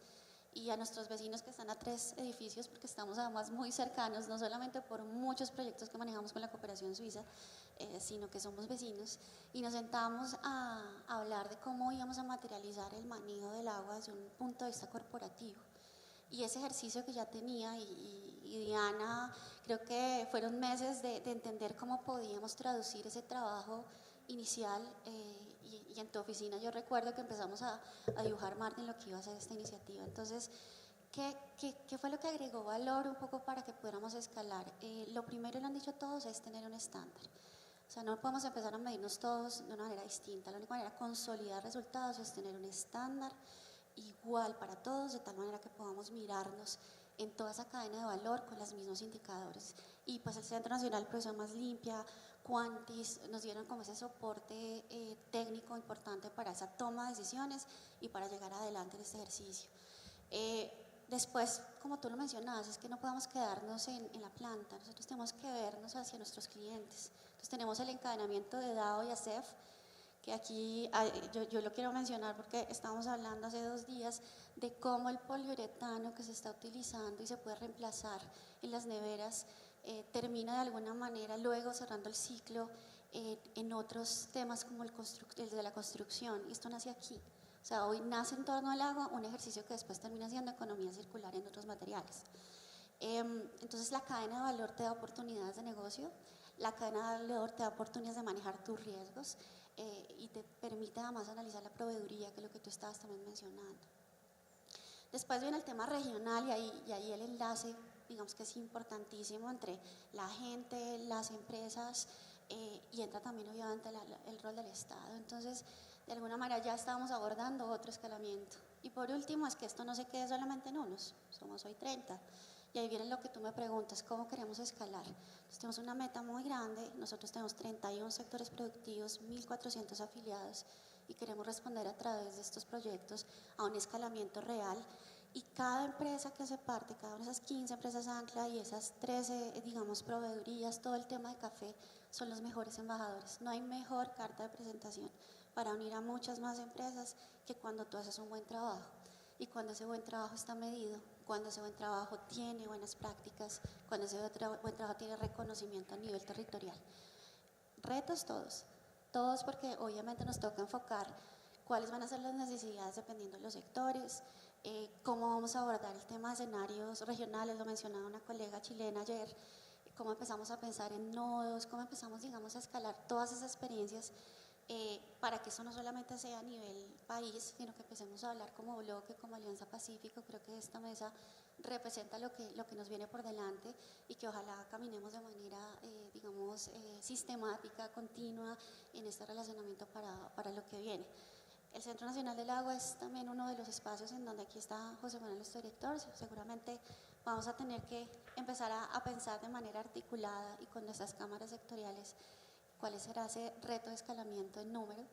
Y a nuestros vecinos que están a 3 edificios, porque estamos además muy cercanos, no solamente por muchos proyectos que manejamos con la cooperación suiza, sino que somos vecinos, y nos sentamos a hablar de cómo íbamos a materializar el manejo del agua desde un punto de vista corporativo. Y ese ejercicio que ya tenía, y Diana, creo que fueron meses de entender cómo podíamos traducir ese trabajo inicial, y en tu oficina yo recuerdo que empezamos a dibujar, Martín, lo que iba a ser esta iniciativa. Entonces, ¿qué fue lo que agregó valor un poco para que pudiéramos escalar? Lo primero, lo han dicho todos, es tener un estándar. O sea, no podemos empezar a medirnos todos de una manera distinta. La única manera de consolidar resultados es tener un estándar igual para todos, de tal manera que podamos mirarnos en toda esa cadena de valor con los mismos indicadores. Y pues el Centro Nacional de Producción Más Limpia, Quantis, nos dieron como ese soporte técnico importante para esa toma de decisiones y para llegar adelante en este ejercicio. Después, como tú lo mencionabas, es que no podemos quedarnos en la planta, nosotros tenemos que vernos hacia nuestros clientes. Entonces tenemos el encadenamiento de DAO y ASEF, que aquí yo lo quiero mencionar porque estábamos hablando hace 2 días de cómo el poliuretano que se está utilizando y se puede reemplazar en las neveras termina de alguna manera luego cerrando el ciclo en otros temas como el de la construcción, y esto nace aquí. O sea, hoy nace en torno al agua un ejercicio que después termina siendo economía circular en otros materiales. Entonces la cadena de valor te da oportunidades de negocio, la cadena de valor te da oportunidades de manejar tus riesgos, y te permite además analizar la proveeduría, que es lo que tú estabas también mencionando. Después viene el tema regional, y ahí el enlace, digamos que es importantísimo entre la gente, las empresas, y entra también obviamente el rol del Estado. Entonces, de alguna manera ya estábamos abordando otro escalamiento. Y por último, es que esto no se quede solamente en unos, somos hoy 30. Y ahí viene lo que tú me preguntas, ¿cómo queremos escalar? Entonces, tenemos una meta muy grande, nosotros tenemos 31 sectores productivos, 1.400 afiliados, y queremos responder a través de estos proyectos a un escalamiento real. Y cada empresa que hace parte, cada una de esas 15 empresas ancla y esas 13, digamos, proveedurías, todo el tema de café, son los mejores embajadores. No hay mejor carta de presentación para unir a muchas más empresas que cuando tú haces un buen trabajo. Y cuando ese buen trabajo está medido, cuando ese buen trabajo tiene buenas prácticas, cuando ese buen trabajo tiene reconocimiento a nivel territorial. Retos todos, porque obviamente nos toca enfocar cuáles van a ser las necesidades dependiendo de los sectores, cómo vamos a abordar el tema de escenarios regionales, lo mencionaba una colega chilena ayer, cómo empezamos a pensar en nodos, cómo empezamos, digamos, a escalar todas esas experiencias, para que eso no solamente sea a nivel país, sino que empecemos a hablar como bloque, como Alianza Pacífico. Creo que esta mesa representa lo que nos viene por delante, y que ojalá caminemos de manera, digamos, sistemática, continua en este relacionamiento para lo que viene. El Centro Nacional del Agua es también uno de los espacios en donde aquí está José Manuel, nuestro director. Seguramente vamos a tener que empezar a pensar de manera articulada y con nuestras cámaras sectoriales cuál será ese reto de escalamiento en número,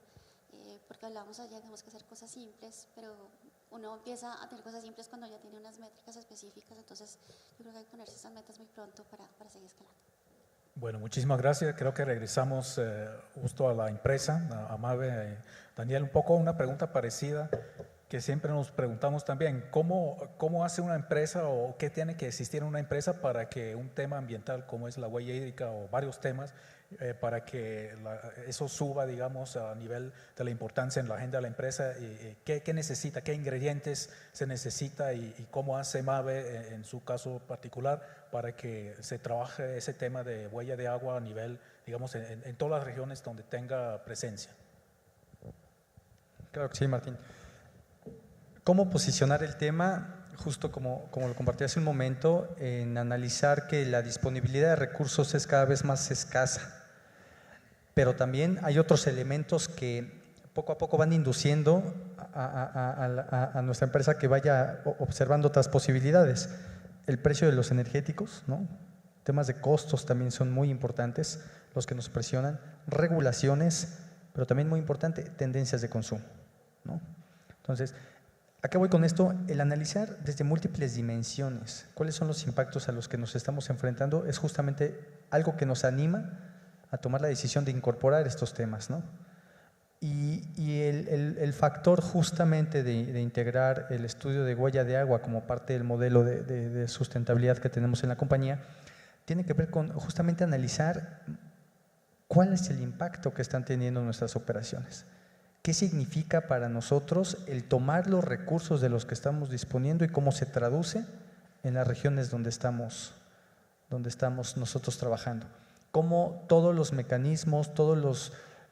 porque hablamos ayer, tenemos que hacer cosas simples, pero uno empieza a tener cosas simples cuando ya tiene unas métricas específicas. Entonces yo creo que hay que ponerse esas metas muy pronto para seguir escalando. Bueno, muchísimas gracias. Creo que regresamos justo a la empresa, a Mabe. Daniel, un poco una pregunta parecida que siempre nos preguntamos también, ¿cómo hace una empresa o qué tiene que existir en una empresa para que un tema ambiental como es la huella hídrica o varios temas para que eso suba, digamos, a nivel de la importancia en la agenda de la empresa? ¿Qué necesita, qué ingredientes se necesita y cómo hace Mabe en su caso particular para que se trabaje ese tema de huella de agua a nivel, digamos, en todas las regiones donde tenga presencia? Claro que sí, Martín. ¿Cómo posicionar el tema? Justo como lo compartí hace un momento, en analizar que la disponibilidad de recursos es cada vez más escasa, pero también hay otros elementos que poco a poco van induciendo a nuestra empresa que vaya observando otras posibilidades. El precio de los energéticos, ¿no? Temas de costos también son muy importantes, los que nos presionan, regulaciones, pero también muy importante, tendencias de consumo, ¿no? Entonces, ¿a qué voy con esto? El analizar desde múltiples dimensiones cuáles son los impactos a los que nos estamos enfrentando es justamente algo que nos anima a tomar la decisión de incorporar estos temas, ¿no? Y el factor justamente de integrar el estudio de huella de agua como parte del modelo de sustentabilidad que tenemos en la compañía tiene que ver con justamente analizar cuál es el impacto que están teniendo nuestras operaciones. ¿Qué significa para nosotros el tomar los recursos de los que estamos disponiendo y cómo se traduce en las regiones donde estamos nosotros trabajando? Cómo todos los mecanismos, todos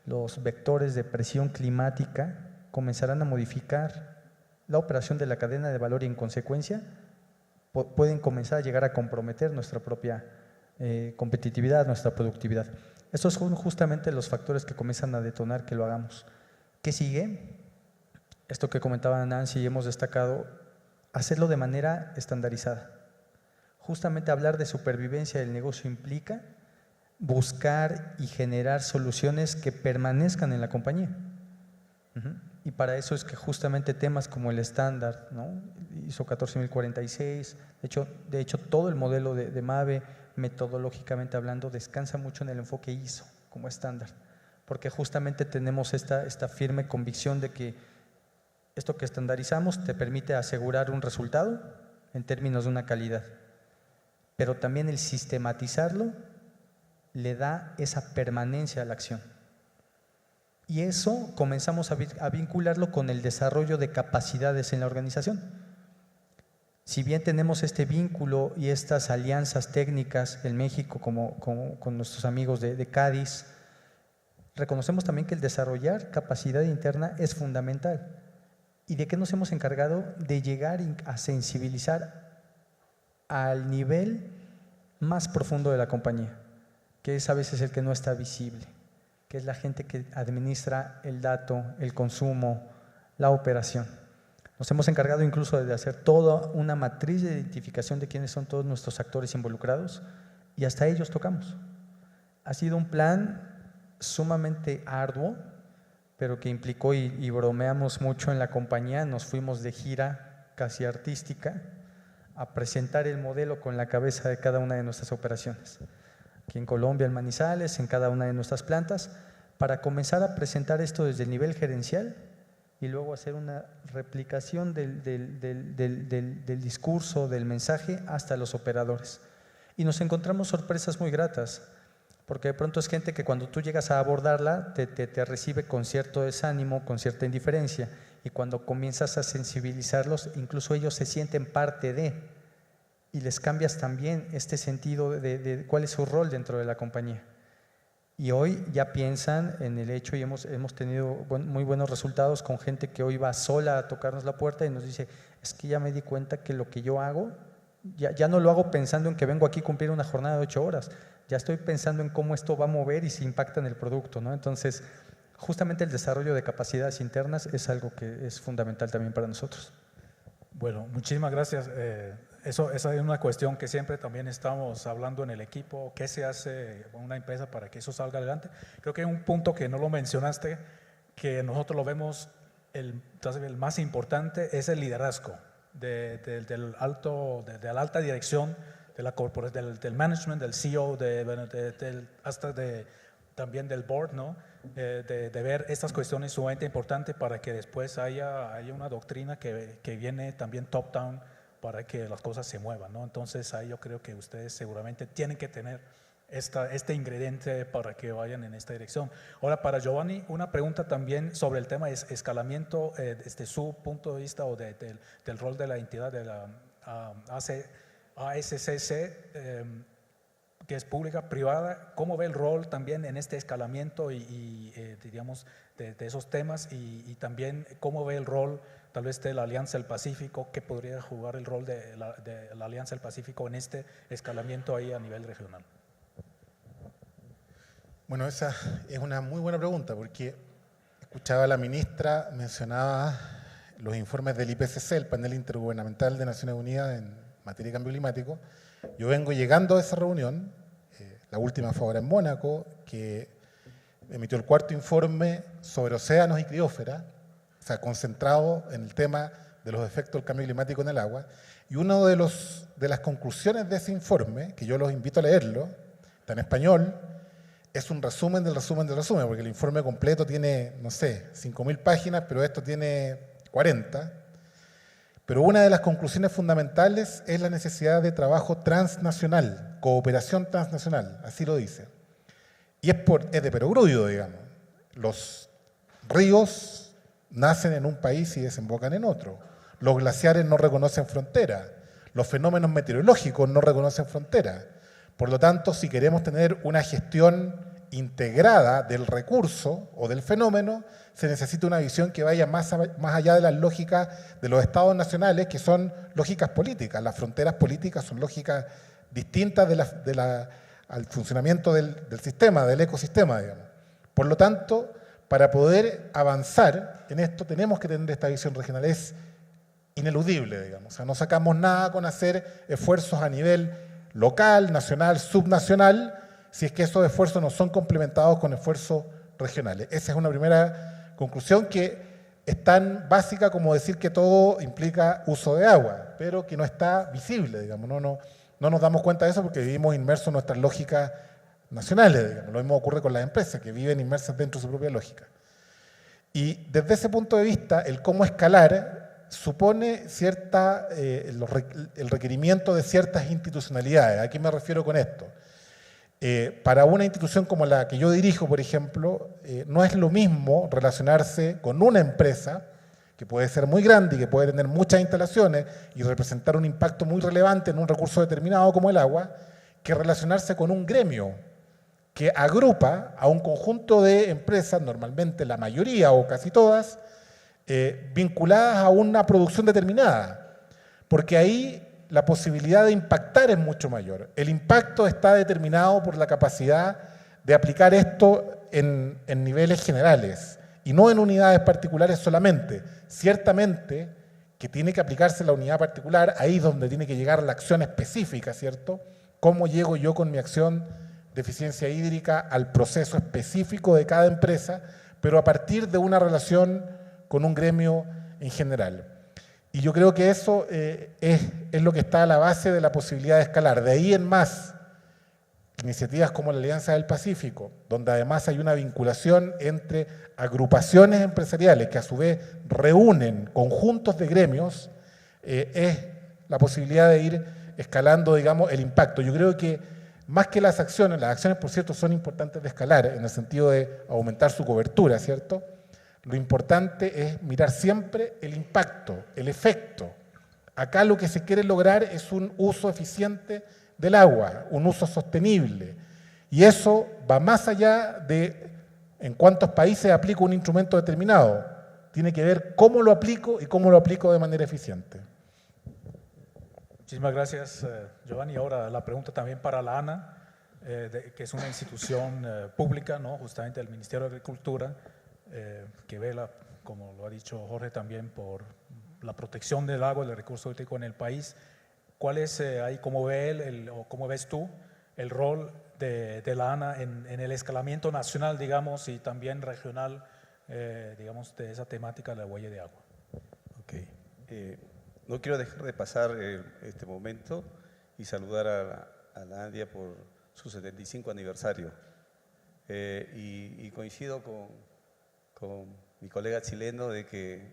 los vectores de presión climática comenzarán a modificar la operación de la cadena de valor y en consecuencia pueden comenzar a llegar a comprometer nuestra propia competitividad, nuestra productividad. Estos son justamente los factores que comienzan a detonar que lo hagamos. ¿Qué sigue? Esto que comentaba Nancy y hemos destacado, hacerlo de manera estandarizada. Justamente hablar de supervivencia del negocio implica buscar y generar soluciones que permanezcan en la compañía. Y para eso es que justamente temas como el estándar, ¿no? ISO 14046, de hecho todo el modelo de Mabe, metodológicamente hablando, descansa mucho en el enfoque ISO como estándar, porque justamente tenemos esta firme convicción de que esto que estandarizamos te permite asegurar un resultado en términos de una calidad, pero también el sistematizarlo le da esa permanencia a la acción. Y eso comenzamos a vincularlo con el desarrollo de capacidades en la organización. Si bien tenemos este vínculo y estas alianzas técnicas en México como con nuestros amigos de Cádiz, reconocemos también que el desarrollar capacidad interna es fundamental. ¿Y de qué nos hemos encargado? De llegar a sensibilizar al nivel más profundo de la compañía, que es a veces el que no está visible, que es la gente que administra el dato, el consumo, la operación. Nos hemos encargado incluso de hacer toda una matriz de identificación de quiénes son todos nuestros actores involucrados y hasta ellos tocamos. Ha sido un plan sumamente arduo, pero que implicó, y bromeamos mucho en la compañía, nos fuimos de gira casi artística a presentar el modelo con la cabeza de cada una de nuestras operaciones. Aquí en Colombia, en Manizales, en cada una de nuestras plantas, para comenzar a presentar esto desde el nivel gerencial y luego hacer una replicación del discurso, del mensaje hasta los operadores. Y nos encontramos sorpresas muy gratas, porque de pronto es gente que cuando tú llegas a abordarla te recibe con cierto desánimo, con cierta indiferencia, y cuando comienzas a sensibilizarlos, incluso ellos se sienten parte de, y les cambias también este sentido de cuál es su rol dentro de la compañía. Y hoy ya piensan en el hecho, y hemos tenido muy buenos resultados con gente que hoy va sola a tocarnos la puerta y nos dice, es que ya me di cuenta que lo que yo hago, ya no lo hago pensando en que vengo aquí a cumplir una jornada de 8 horas, ya estoy pensando en cómo esto va a mover y se impacta en el producto, ¿no? Entonces, justamente el desarrollo de capacidades internas es algo que es fundamental también para nosotros. Bueno, muchísimas gracias. Esa es una cuestión que siempre también estamos hablando en el equipo, qué se hace con una empresa para que eso salga adelante. Creo que hay un punto que no lo mencionaste, que nosotros lo vemos el más importante, es el liderazgo de la alta dirección de la corporación, del management, del CEO, hasta también del board, ¿no? De ver estas cuestiones sumamente importantes para que después haya una doctrina que viene también top-down para que las cosas se muevan, ¿no? Entonces ahí yo creo que ustedes seguramente tienen que tener este ingrediente para que vayan en esta dirección. Ahora, para Giovanni, una pregunta también sobre el tema de escalamiento, desde su punto de vista o del rol de la entidad de la ASCC, que es pública, privada. ¿Cómo ve el rol también en este escalamiento digamos, de esos temas y también cómo ve el rol tal vez de la Alianza del Pacífico? ¿Qué podría jugar el rol de la Alianza del Pacífico en este escalamiento ahí a nivel regional? Bueno, esa es una muy buena pregunta, porque escuchaba a la ministra, mencionaba los informes del IPCC, el Panel Intergubernamental de Naciones Unidas en materia de cambio climático. Yo vengo llegando a esa reunión, la última fue ahora en Mónaco, que emitió el 4º informe sobre océanos y criósfera, o sea, concentrado en el tema de los efectos del cambio climático en el agua. Y una de las conclusiones de ese informe, que yo los invito a leerlo, está en español, es un resumen del resumen del resumen, porque el informe completo tiene, no sé, 5.000 páginas, pero esto tiene 40. Pero una de las conclusiones fundamentales es la necesidad de trabajo transnacional, cooperación transnacional, así lo dice. Y es de perogrullo, digamos. Los ríos nacen en un país y desembocan en otro. Los glaciares no reconocen frontera. Los fenómenos meteorológicos no reconocen frontera. Por lo tanto, si queremos tener una gestión integrada del recurso o del fenómeno, se necesita una visión que vaya más allá de las lógicas de los estados nacionales, que son lógicas políticas. Las fronteras políticas son lógicas distintas al funcionamiento del sistema, del ecosistema, digamos. Por lo tanto, para poder avanzar en esto, tenemos que tener esta visión regional. Es ineludible, digamos. O sea, no sacamos nada con hacer esfuerzos a nivel local, nacional, subnacional, si es que esos esfuerzos no son complementados con esfuerzos regionales. Esa es una primera conclusión que es tan básica como decir que todo implica uso de agua, pero que no está visible, digamos. No nos damos cuenta de eso porque vivimos inmersos en nuestras lógicas nacionales, digamos. Lo mismo ocurre con las empresas, que viven inmersas dentro de su propia lógica. Y desde ese punto de vista, el cómo escalar supone el requerimiento de ciertas institucionalidades. ¿A qué me refiero con esto? Para una institución como la que yo dirijo, por ejemplo, no es lo mismo relacionarse con una empresa que puede ser muy grande y que puede tener muchas instalaciones y representar un impacto muy relevante en un recurso determinado como el agua, que relacionarse con un gremio que agrupa a un conjunto de empresas, normalmente la mayoría o casi todas, vinculadas a una producción determinada, porque ahí la posibilidad de impactar es mucho mayor. El impacto está determinado por la capacidad de aplicar esto en niveles generales y no en unidades particulares solamente. Ciertamente que tiene que aplicarse la unidad particular, ahí es donde tiene que llegar la acción específica, ¿cierto? ¿Cómo llego yo con mi acción de eficiencia hídrica al proceso específico de cada empresa, pero a partir de una relación con un gremio en general? Y yo creo que eso es lo que está a la base de la posibilidad de escalar. De ahí en más, iniciativas como la Alianza del Pacífico, donde además hay una vinculación entre agrupaciones empresariales que a su vez reúnen conjuntos de gremios, es la posibilidad de ir escalando, digamos, el impacto. Yo creo que más que las acciones por cierto son importantes de escalar en el sentido de aumentar su cobertura, ¿cierto? Lo importante es mirar siempre el impacto, el efecto. Acá lo que se quiere lograr es un uso eficiente del agua, un uso sostenible. Y eso va más allá de en cuántos países aplico un instrumento determinado. Tiene que ver cómo lo aplico y cómo lo aplico de manera eficiente. Muchísimas gracias, Giovanni. Ahora la pregunta también para la ANA, que es una institución pública, ¿no? Justamente del Ministerio de Agricultura, que vela, como lo ha dicho Jorge también, por la protección del agua y del recurso hídrico en el país. ¿Cuál es ahí, cómo ve él, o cómo ves tú el rol de la ANA en el escalamiento nacional, digamos, y también regional, digamos, de esa temática de la huella de agua? Okay. No quiero dejar de pasar este momento y saludar a Nadia por su 75 aniversario. Y coincido con mi colega chileno de que,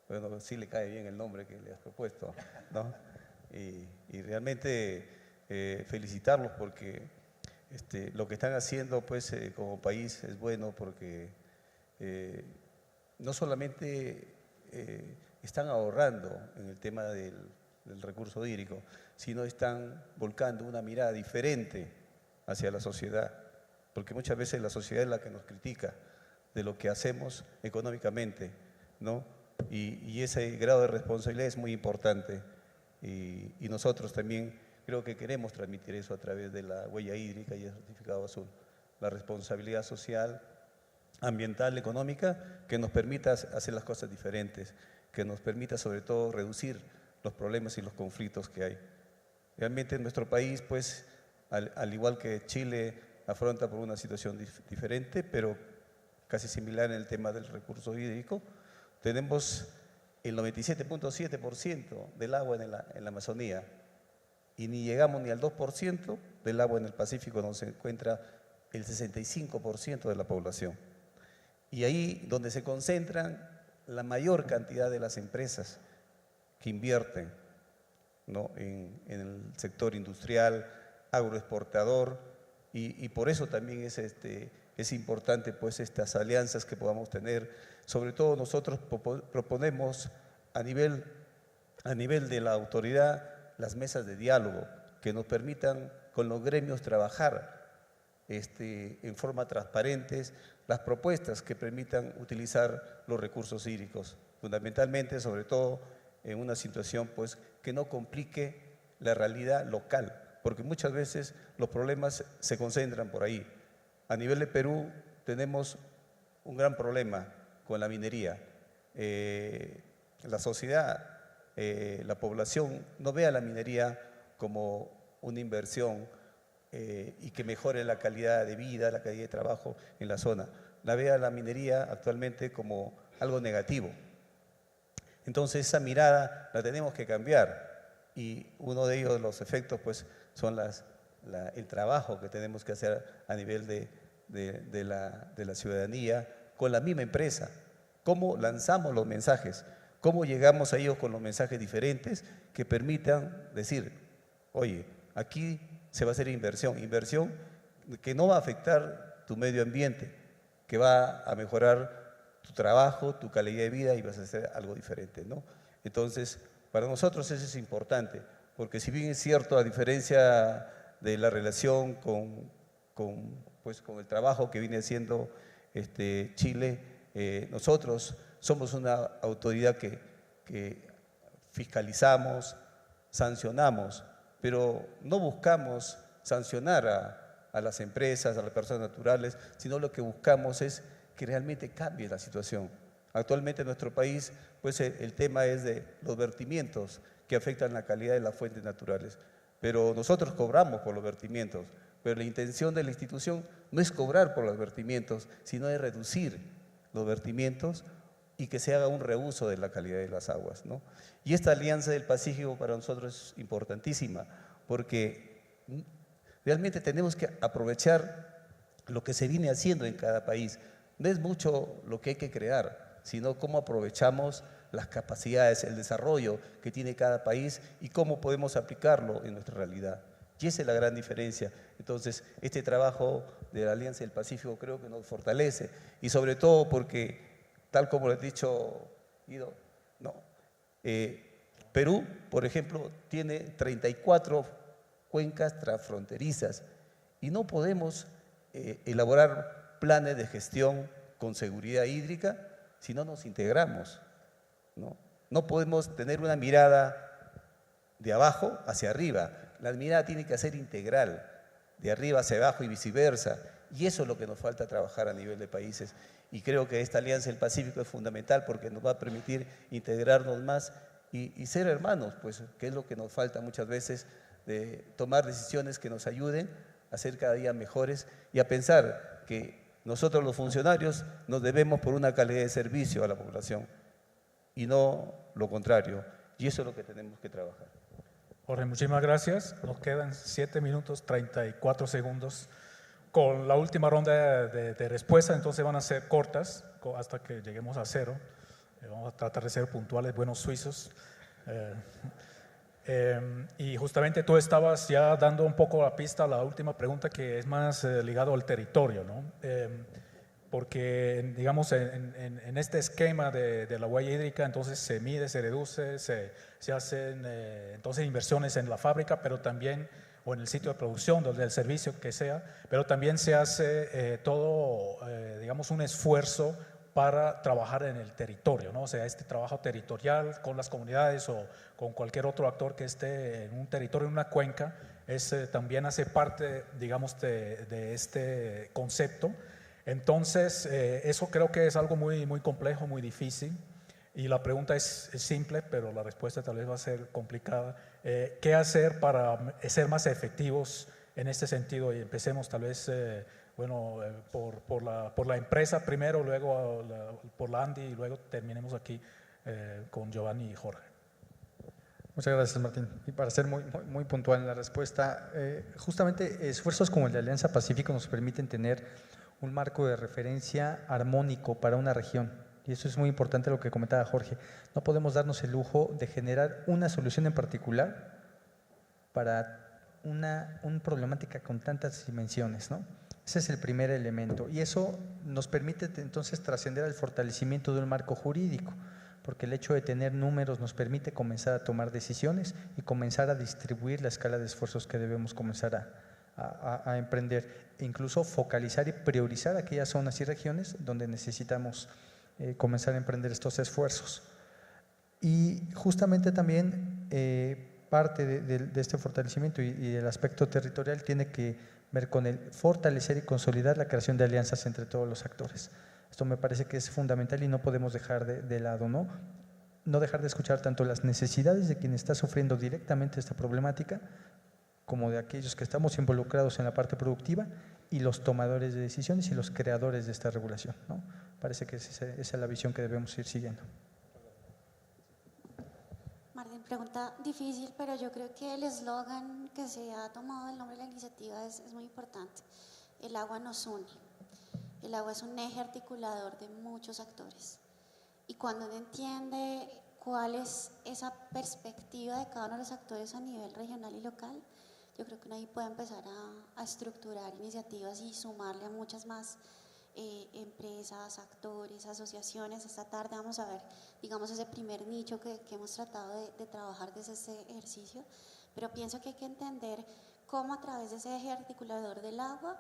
bueno, sí le cae bien el nombre que le has propuesto, ¿no? Y realmente felicitarlos porque lo que están haciendo pues, como país es bueno porque no solamente están ahorrando en el tema del recurso hídrico, sino están volcando una mirada diferente hacia la sociedad, porque muchas veces la sociedad es la que nos critica de lo que hacemos económicamente, ¿no? Y ese grado de responsabilidad es muy importante y nosotros también creo que queremos transmitir eso a través de la huella hídrica y el certificado azul, la responsabilidad social, ambiental, económica, que nos permita hacer las cosas diferentes, que nos permita sobre todo reducir los problemas y los conflictos que hay. Realmente en nuestro país, pues, al igual que Chile, afronta por una situación diferente, pero casi similar en el tema del recurso hídrico. Tenemos el 97.7% del agua en la Amazonía y ni llegamos ni al 2% del agua en el Pacífico, donde se encuentra el 65% de la población. Y ahí donde se concentran la mayor cantidad de las empresas que invierten, ¿no? en el sector industrial, agroexportador, y por eso también es importante pues, estas alianzas que podamos tener. Sobre todo nosotros proponemos a nivel de la autoridad las mesas de diálogo que nos permitan con los gremios trabajar en forma transparente las propuestas que permitan utilizar los recursos hídricos, fundamentalmente, sobre todo, en una situación pues, que no complique la realidad local, porque muchas veces los problemas se concentran por ahí. A nivel de Perú tenemos un gran problema con la minería. La sociedad, la población no ve a la minería como una inversión y que mejore la calidad de vida, la calidad de trabajo en la zona. La ve a la minería actualmente como algo negativo. Entonces esa mirada la tenemos que cambiar y uno de ellos, los efectos, pues son el trabajo que tenemos que hacer a nivel de la ciudadanía con la misma empresa. Cómo lanzamos los mensajes, cómo llegamos a ellos con los mensajes diferentes que permitan decir, oye, aquí se va a hacer inversión que no va a afectar tu medio ambiente, que va a mejorar tu trabajo, tu calidad de vida y vas a hacer algo diferente, ¿no? Entonces, para nosotros eso es importante, porque si bien es cierto, a diferencia de la relación con el trabajo que viene haciendo Chile, nosotros somos una autoridad que fiscalizamos, sancionamos, pero no buscamos sancionar a las empresas, a las personas naturales, sino lo que buscamos es que realmente cambie la situación. Actualmente en nuestro país, pues el tema es de los vertimientos que afectan la calidad de las fuentes naturales, pero nosotros cobramos por los vertimientos, pero la intención de la institución no es cobrar por los vertimientos, sino es reducir los vertimientos y que se haga un reuso de la calidad de las aguas, ¿no? Y esta alianza del Pacífico para nosotros es importantísima, porque realmente tenemos que aprovechar lo que se viene haciendo en cada país. No es mucho lo que hay que crear, sino cómo aprovechamos las capacidades, el desarrollo que tiene cada país y cómo podemos aplicarlo en nuestra realidad. Y esa es la gran diferencia. Entonces, este trabajo de la Alianza del Pacífico creo que nos fortalece y sobre todo porque, tal como lo he dicho, Guido, no, Perú, por ejemplo, tiene 34 cuencas transfronterizas y no podemos elaborar planes de gestión con seguridad hídrica si no nos integramos, ¿no? No podemos tener una mirada de abajo hacia arriba, la mirada tiene que ser integral, de arriba hacia abajo y viceversa, y eso es lo que nos falta trabajar a nivel de países. Y creo que esta Alianza del Pacífico es fundamental porque nos va a permitir integrarnos más y ser hermanos, pues, que es lo que nos falta muchas veces, de tomar decisiones que nos ayuden a ser cada día mejores y a pensar que nosotros los funcionarios nos debemos por una calidad de servicio a la población y no lo contrario. Y eso es lo que tenemos que trabajar. Jorge, muchísimas gracias. Nos quedan 7 minutos 34 segundos. Con la última ronda de respuesta, entonces van a ser cortas hasta que lleguemos a cero. Vamos a tratar de ser puntuales, buenos suizos. Y justamente tú estabas ya dando un poco la pista a la última pregunta, que es más ligado al territorio, ¿no? Porque, digamos, en este esquema de la huella hídrica, entonces se mide, se reduce, se hacen entonces inversiones en la fábrica, pero también, o en el sitio de producción, donde el servicio que sea, pero también se hace todo, digamos, un esfuerzo para trabajar en el territorio, ¿no? O sea, este trabajo territorial con las comunidades o con cualquier otro actor que esté en un territorio, en una cuenca, también hace parte, digamos, de este concepto. Entonces, eso creo que es algo muy, muy complejo, muy difícil, y la pregunta es simple, pero la respuesta tal vez va a ser complicada. ¿Qué hacer para ser más efectivos en este sentido? Y empecemos tal vez, por la empresa primero, luego por la ANDI, y luego terminemos aquí con Giovanni y Jorge. Muchas gracias, Martín. Y para ser muy puntual en la respuesta, justamente esfuerzos como el de Alianza Pacífico nos permiten tener un marco de referencia armónico para una región. Y eso es muy importante lo que comentaba Jorge. No podemos darnos el lujo de generar una solución en particular para una problemática con tantas dimensiones, ¿no? Ese es el primer elemento. Y eso nos permite entonces trascender al fortalecimiento de un marco jurídico, porque el hecho de tener números nos permite comenzar a tomar decisiones y comenzar a distribuir la escala de esfuerzos que debemos comenzar a emprender, e incluso focalizar y priorizar aquellas zonas y regiones donde necesitamos comenzar a emprender estos esfuerzos. Y justamente también parte de este fortalecimiento y el aspecto territorial tiene que ver con el fortalecer y consolidar la creación de alianzas entre todos los actores. Esto me parece que es fundamental y no podemos dejar de lado, ¿no? No dejar de escuchar tanto las necesidades de quien está sufriendo directamente esta problemática, como de aquellos que estamos involucrados en la parte productiva, y los tomadores de decisiones y los creadores de esta regulación, ¿no? Parece que esa es la visión que debemos ir siguiendo. Martín, pregunta difícil, pero yo creo que el eslogan que se ha tomado el nombre de la iniciativa es muy importante. El agua nos une. El agua es un eje articulador de muchos actores. Y cuando uno entiende cuál es esa perspectiva de cada uno de los actores a nivel regional y local, yo creo que uno ahí puede empezar a estructurar iniciativas y sumarle a muchas más empresas, actores, asociaciones. Esta tarde vamos a ver, digamos, ese primer nicho que hemos tratado de trabajar desde este ejercicio, pero pienso que hay que entender cómo a través de ese eje articulador del agua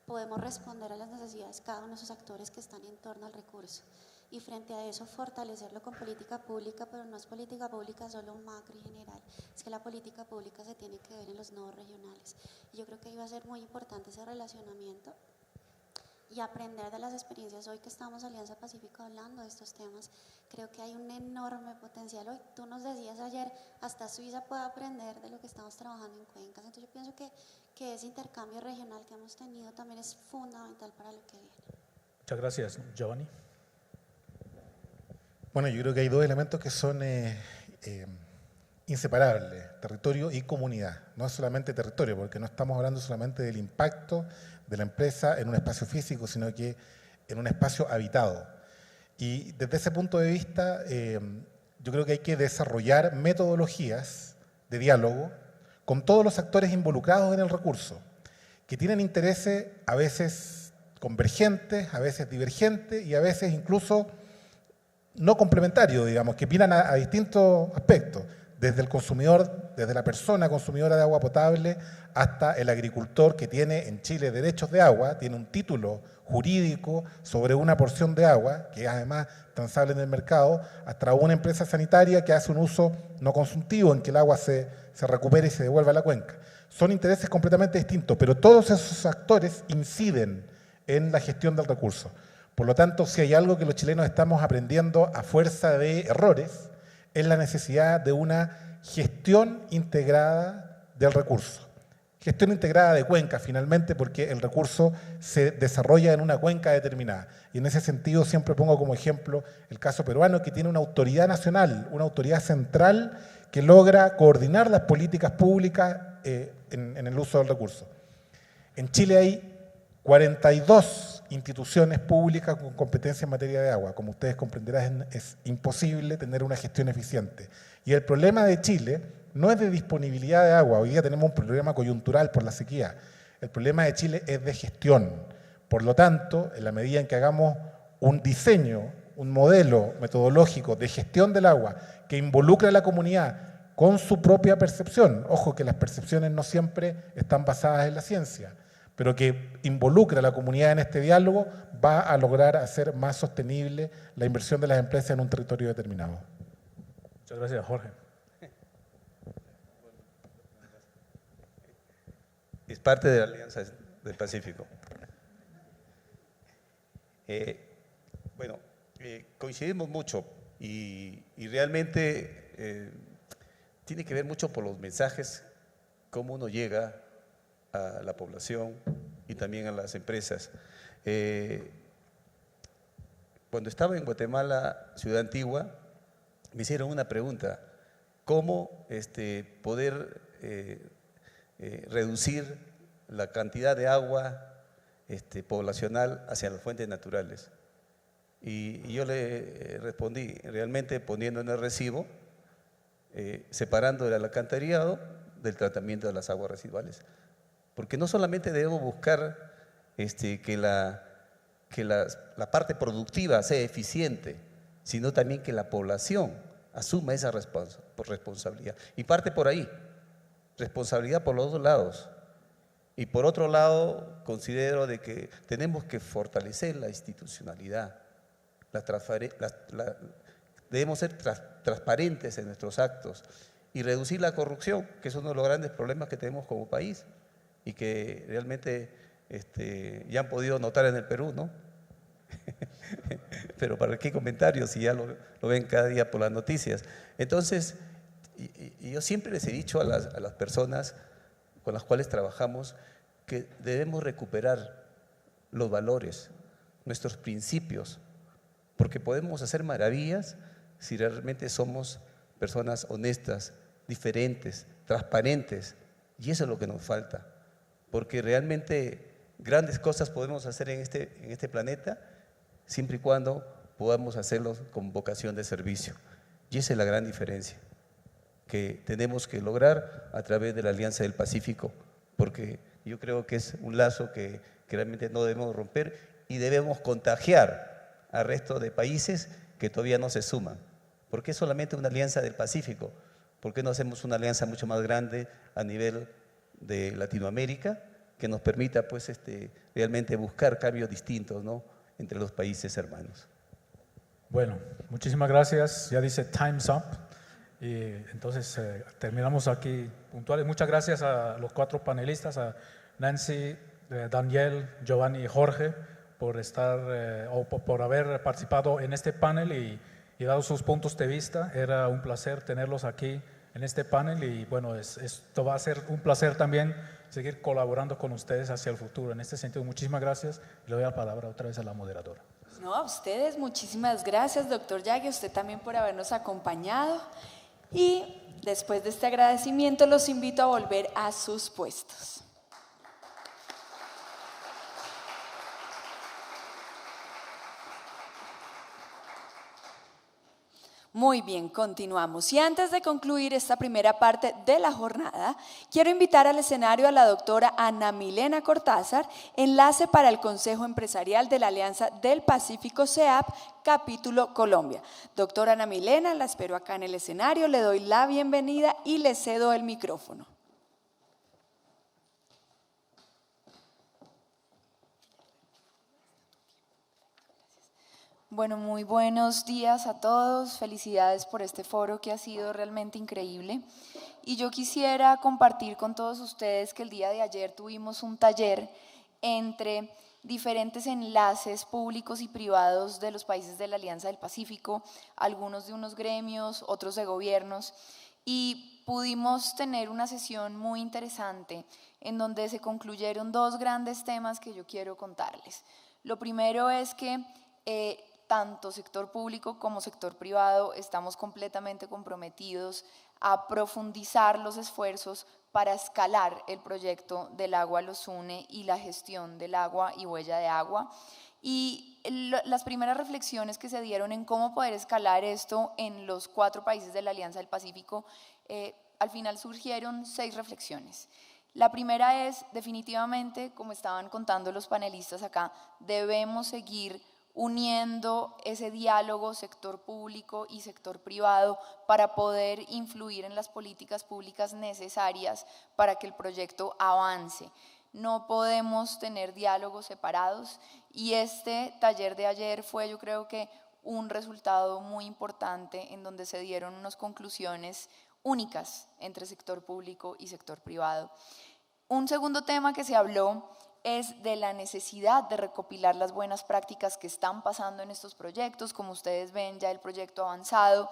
podemos responder a las necesidades de cada uno de esos actores que están en torno al recurso. Y frente a eso fortalecerlo con política pública, pero no es política pública solo macro y general, es que la política pública se tiene que ver en los nodos regionales. Y yo creo que ahí va a ser muy importante ese relacionamiento y aprender de las experiencias. Hoy que estamos Alianza Pacífico hablando de estos temas, creo que hay un enorme potencial. Hoy tú nos decías ayer, hasta Suiza puede aprender de lo que estamos trabajando en cuencas. Entonces yo pienso que ese intercambio regional que hemos tenido también es fundamental para lo que viene. Muchas gracias. Giovanni. Bueno, yo creo que hay dos elementos que son inseparables: territorio y comunidad. No es solamente territorio, porque no estamos hablando solamente del impacto de la empresa en un espacio físico, sino que en un espacio habitado. Y desde ese punto de vista, yo creo que hay que desarrollar metodologías de diálogo con todos los actores involucrados en el recurso, que tienen intereses a veces convergentes, a veces divergentes y a veces incluso no complementarios, digamos, que miran a distintos aspectos, desde el consumidor, desde la persona consumidora de agua potable hasta el agricultor que tiene en Chile derechos de agua, tiene un título jurídico sobre una porción de agua, que es además transable en el mercado, hasta una empresa sanitaria que hace un uso no consultivo en que el agua se recupere y se devuelva a la cuenca. Son intereses completamente distintos, pero todos esos actores inciden en la gestión del recurso. Por lo tanto, si hay algo que los chilenos estamos aprendiendo a fuerza de errores, es la necesidad de una gestión integrada del recurso. Gestión integrada de cuencas, finalmente, porque el recurso se desarrolla en una cuenca determinada. Y en ese sentido siempre pongo como ejemplo el caso peruano, que tiene una autoridad nacional, una autoridad central que logra coordinar las políticas públicas en el uso del recurso. En Chile hay 42 instituciones públicas con competencia en materia de agua. Como ustedes comprenderán, es imposible tener una gestión eficiente. Y el problema de Chile no es de disponibilidad de agua. Hoy día tenemos un problema coyuntural por la sequía. El problema de Chile es de gestión. Por lo tanto, en la medida en que hagamos un diseño, un modelo metodológico de gestión del agua que involucre a la comunidad con su propia percepción, ojo que las percepciones no siempre están basadas en la ciencia, pero que involucre a la comunidad en este diálogo, va a lograr hacer más sostenible la inversión de las empresas en un territorio determinado. Muchas gracias, Jorge. Es parte de la Alianza del Pacífico. Coincidimos mucho y realmente tiene que ver mucho por los mensajes, cómo uno llega a la población y también a las empresas. Cuando estaba en Guatemala, Ciudad Antigua, me hicieron una pregunta: ¿cómo poder reducir la cantidad de agua poblacional hacia las fuentes naturales? Y yo le respondí, realmente poniendo en el recibo, separando el alcantarillado del tratamiento de las aguas residuales. Porque no solamente debemos buscar que la parte productiva sea eficiente, sino también que la población asuma esa responsabilidad. Y parte por ahí, responsabilidad por los dos lados. Y por otro lado, considero de que tenemos que fortalecer la institucionalidad. Debemos ser transparentes en nuestros actos y reducir la corrupción, que es uno de los grandes problemas que tenemos como país y que realmente ya han podido notar en el Perú, ¿no? Pero ¿para qué comentarios si ya lo ven cada día por las noticias? Entonces, y yo siempre les he dicho a las personas con las cuales trabajamos que debemos recuperar los valores, nuestros principios, porque podemos hacer maravillas si realmente somos personas honestas, diferentes, transparentes, y eso es lo que nos falta, porque realmente grandes cosas podemos hacer en este planeta siempre y cuando podamos hacerlo con vocación de servicio, y esa es la gran diferencia que tenemos que lograr a través de la Alianza del Pacífico, porque yo creo que es un lazo que realmente no debemos romper y debemos contagiar al resto de países que todavía no se suman. ¿Por qué solamente una alianza del Pacífico? ¿Por qué no hacemos una alianza mucho más grande a nivel de Latinoamérica que nos permita pues, realmente buscar cambios distintos, ¿no?, entre los países hermanos? Bueno, muchísimas gracias. Ya dice Time's Up. Y entonces terminamos aquí puntuales. Muchas gracias a los 4 panelistas, a Nancy, Daniel, Giovanni y Jorge, por por haber participado en este panel y dado sus puntos de vista. Era un placer tenerlos aquí en este panel y bueno, esto va a ser un placer también seguir colaborando con ustedes hacia el futuro. En este sentido, muchísimas gracias. Le doy la palabra otra vez a la moderadora. No, a ustedes muchísimas gracias, doctor Yagui, a usted también por habernos acompañado. Y después de este agradecimiento los invito a volver a sus puestos. Muy bien, continuamos. Y antes de concluir esta primera parte de la jornada, quiero invitar al escenario a la doctora Ana Milena Cortázar, enlace para el Consejo Empresarial de la Alianza del Pacífico CEAP, capítulo Colombia. Doctora Ana Milena, la espero acá en el escenario, le doy la bienvenida y le cedo el micrófono. Bueno, muy buenos días a todos, felicidades por este foro que ha sido realmente increíble. Y yo quisiera compartir con todos ustedes que el día de ayer tuvimos un taller entre diferentes enlaces públicos y privados de los países de la Alianza del Pacífico, algunos de unos gremios, otros de gobiernos, y pudimos tener una sesión muy interesante en donde se concluyeron 2 grandes temas que yo quiero contarles. Lo primero es que tanto sector público como sector privado estamos completamente comprometidos a profundizar los esfuerzos para escalar el proyecto del Agua los une y la gestión del agua y huella de agua. Y las primeras reflexiones que se dieron en cómo poder escalar esto en los 4 países de la Alianza del Pacífico al final surgieron 6 reflexiones. La primera es, definitivamente, como estaban contando los panelistas acá, debemos seguir uniendo ese diálogo sector público y sector privado para poder influir en las políticas públicas necesarias para que el proyecto avance. No podemos tener diálogos separados y este taller de ayer fue, yo creo que, un resultado muy importante en donde se dieron unas conclusiones únicas entre sector público y sector privado. Un segundo tema que se habló es de la necesidad de recopilar las buenas prácticas que están pasando en estos proyectos. Como ustedes ven, ya el proyecto ha avanzado.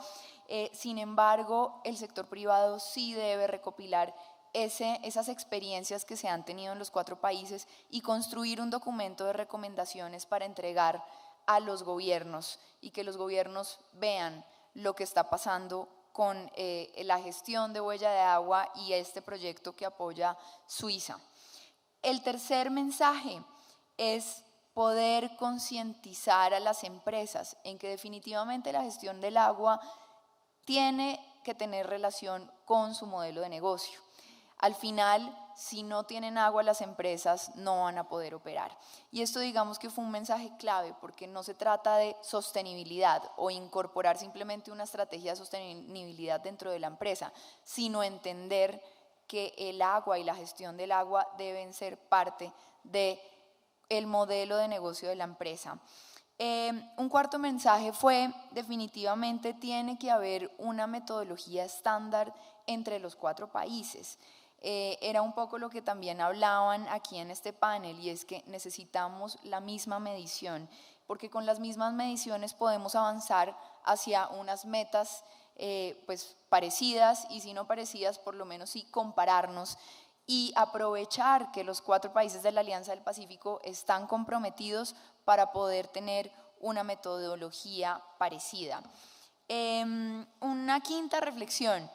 Sin embargo, el sector privado sí debe recopilar esas experiencias que se han tenido en los 4 países y construir un documento de recomendaciones para entregar a los gobiernos y que los gobiernos vean lo que está pasando con la gestión de huella de agua y este proyecto que apoya Suiza. El tercer mensaje es poder concientizar a las empresas en que definitivamente la gestión del agua tiene que tener relación con su modelo de negocio. Al final, si no tienen agua, las empresas no van a poder operar. Y esto, digamos que fue un mensaje clave, porque no se trata de sostenibilidad o incorporar simplemente una estrategia de sostenibilidad dentro de la empresa, sino entender que el agua y la gestión del agua deben ser parte del modelo de negocio de la empresa. Un cuarto mensaje fue, definitivamente tiene que haber una metodología estándar entre los 4 países. Era un poco lo que también hablaban aquí en este panel, y es que necesitamos la misma medición, porque con las mismas mediciones podemos avanzar hacia unas metas pues parecidas, y si no parecidas, por lo menos sí compararnos y aprovechar que los 4 países de la Alianza del Pacífico están comprometidos para poder tener una metodología parecida. Una quinta reflexión.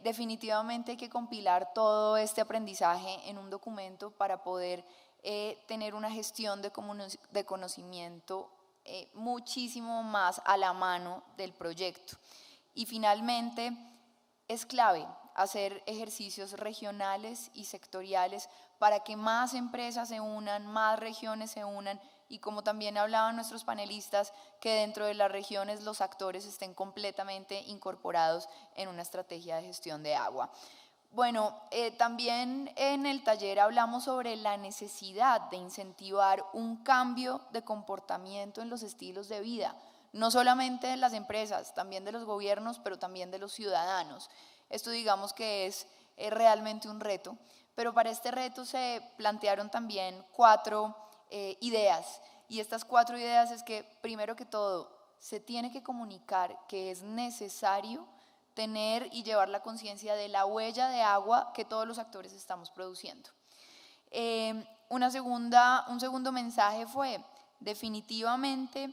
Definitivamente hay que compilar todo este aprendizaje en un documento para poder tener una gestión de conocimiento muchísimo más a la mano del proyecto. Y finalmente es clave hacer ejercicios regionales y sectoriales para que más empresas se unan, más regiones se unan, y como también hablaban nuestros panelistas, que dentro de las regiones los actores estén completamente incorporados en una estrategia de gestión de agua. Bueno, también en el taller hablamos sobre la necesidad de incentivar un cambio de comportamiento en los estilos de vida, no solamente de las empresas, también de los gobiernos, pero también de los ciudadanos. Esto, digamos que es realmente un reto, pero para este reto se plantearon también 4 ideas, y estas 4 ideas es que, primero que todo, se tiene que comunicar que es necesario tener y llevar la conciencia de la huella de agua que todos los actores estamos produciendo. Un segundo mensaje fue, definitivamente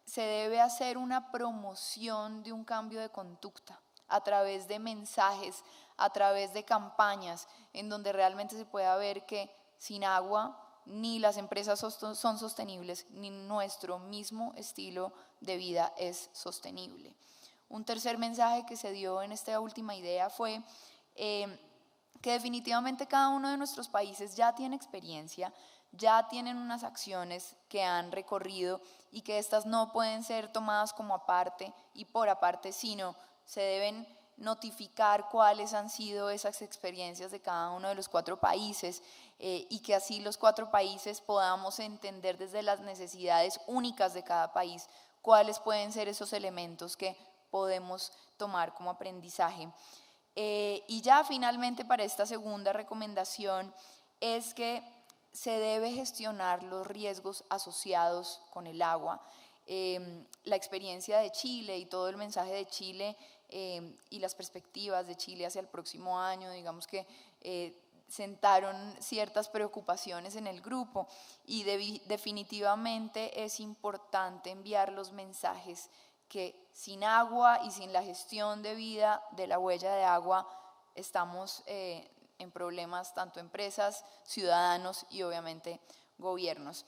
se debe hacer una promoción de un cambio de conducta a través de mensajes, a través de campañas, en donde realmente se pueda ver que sin agua ni las empresas son sostenibles, ni nuestro mismo estilo de vida es sostenible. Un tercer mensaje que se dio en esta última idea fue que definitivamente cada uno de nuestros países ya tiene experiencia, ya tienen unas acciones que han recorrido, y que estas no pueden ser tomadas como aparte y por aparte, sino se deben notificar cuáles han sido esas experiencias de cada uno de los 4 países, y que así los 4 países podamos entender desde las necesidades únicas de cada país cuáles pueden ser esos elementos que podemos tomar como aprendizaje. Y ya finalmente, para esta segunda recomendación, es que se debe gestionar los riesgos asociados con el agua. La experiencia de Chile y todo el mensaje de Chile y las perspectivas de Chile hacia el próximo año, digamos que sentaron ciertas preocupaciones en el grupo, y definitivamente es importante enviar los mensajes que sin agua y sin la gestión de vida de la huella de agua estamos en problemas, tanto empresas, ciudadanos y obviamente gobiernos.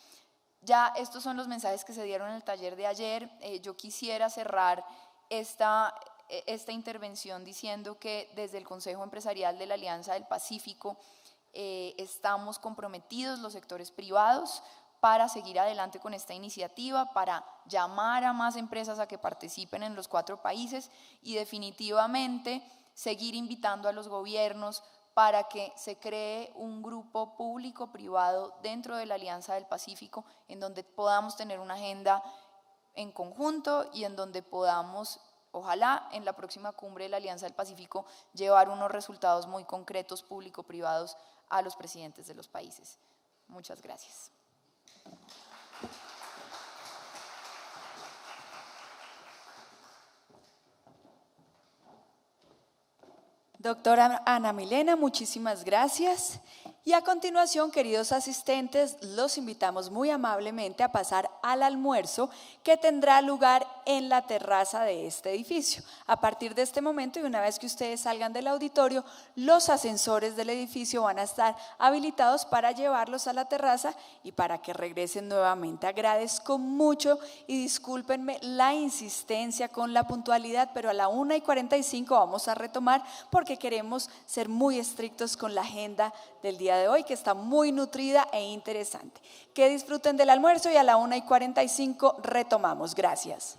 Ya estos son los mensajes que se dieron en el taller de ayer. Yo quisiera cerrar esta esta intervención diciendo que desde el Consejo Empresarial de la Alianza del Pacífico estamos comprometidos los sectores privados para seguir adelante con esta iniciativa, para llamar a más empresas a que participen en los 4 países y definitivamente seguir invitando a los gobiernos para que se cree un grupo público-privado dentro de la Alianza del Pacífico en donde podamos tener una agenda en conjunto y en donde podamos, ojalá en la próxima cumbre de la Alianza del Pacífico, llevar unos resultados muy concretos público-privados a los presidentes de los países. Muchas gracias. Doctora Ana Milena, muchísimas gracias. Y a continuación, queridos asistentes, los invitamos muy amablemente a pasar al almuerzo que tendrá lugar en la terraza de este edificio. A partir de este momento y una vez que ustedes salgan del auditorio, los ascensores del edificio van a estar habilitados para llevarlos a la terraza y para que regresen nuevamente. Agradezco mucho y discúlpenme la insistencia con la puntualidad, pero a la 1:45 vamos a retomar porque queremos ser muy estrictos con la agenda del día de hoy, que está muy nutrida e interesante. Que disfruten del almuerzo y a la 1:45 retomamos. Gracias.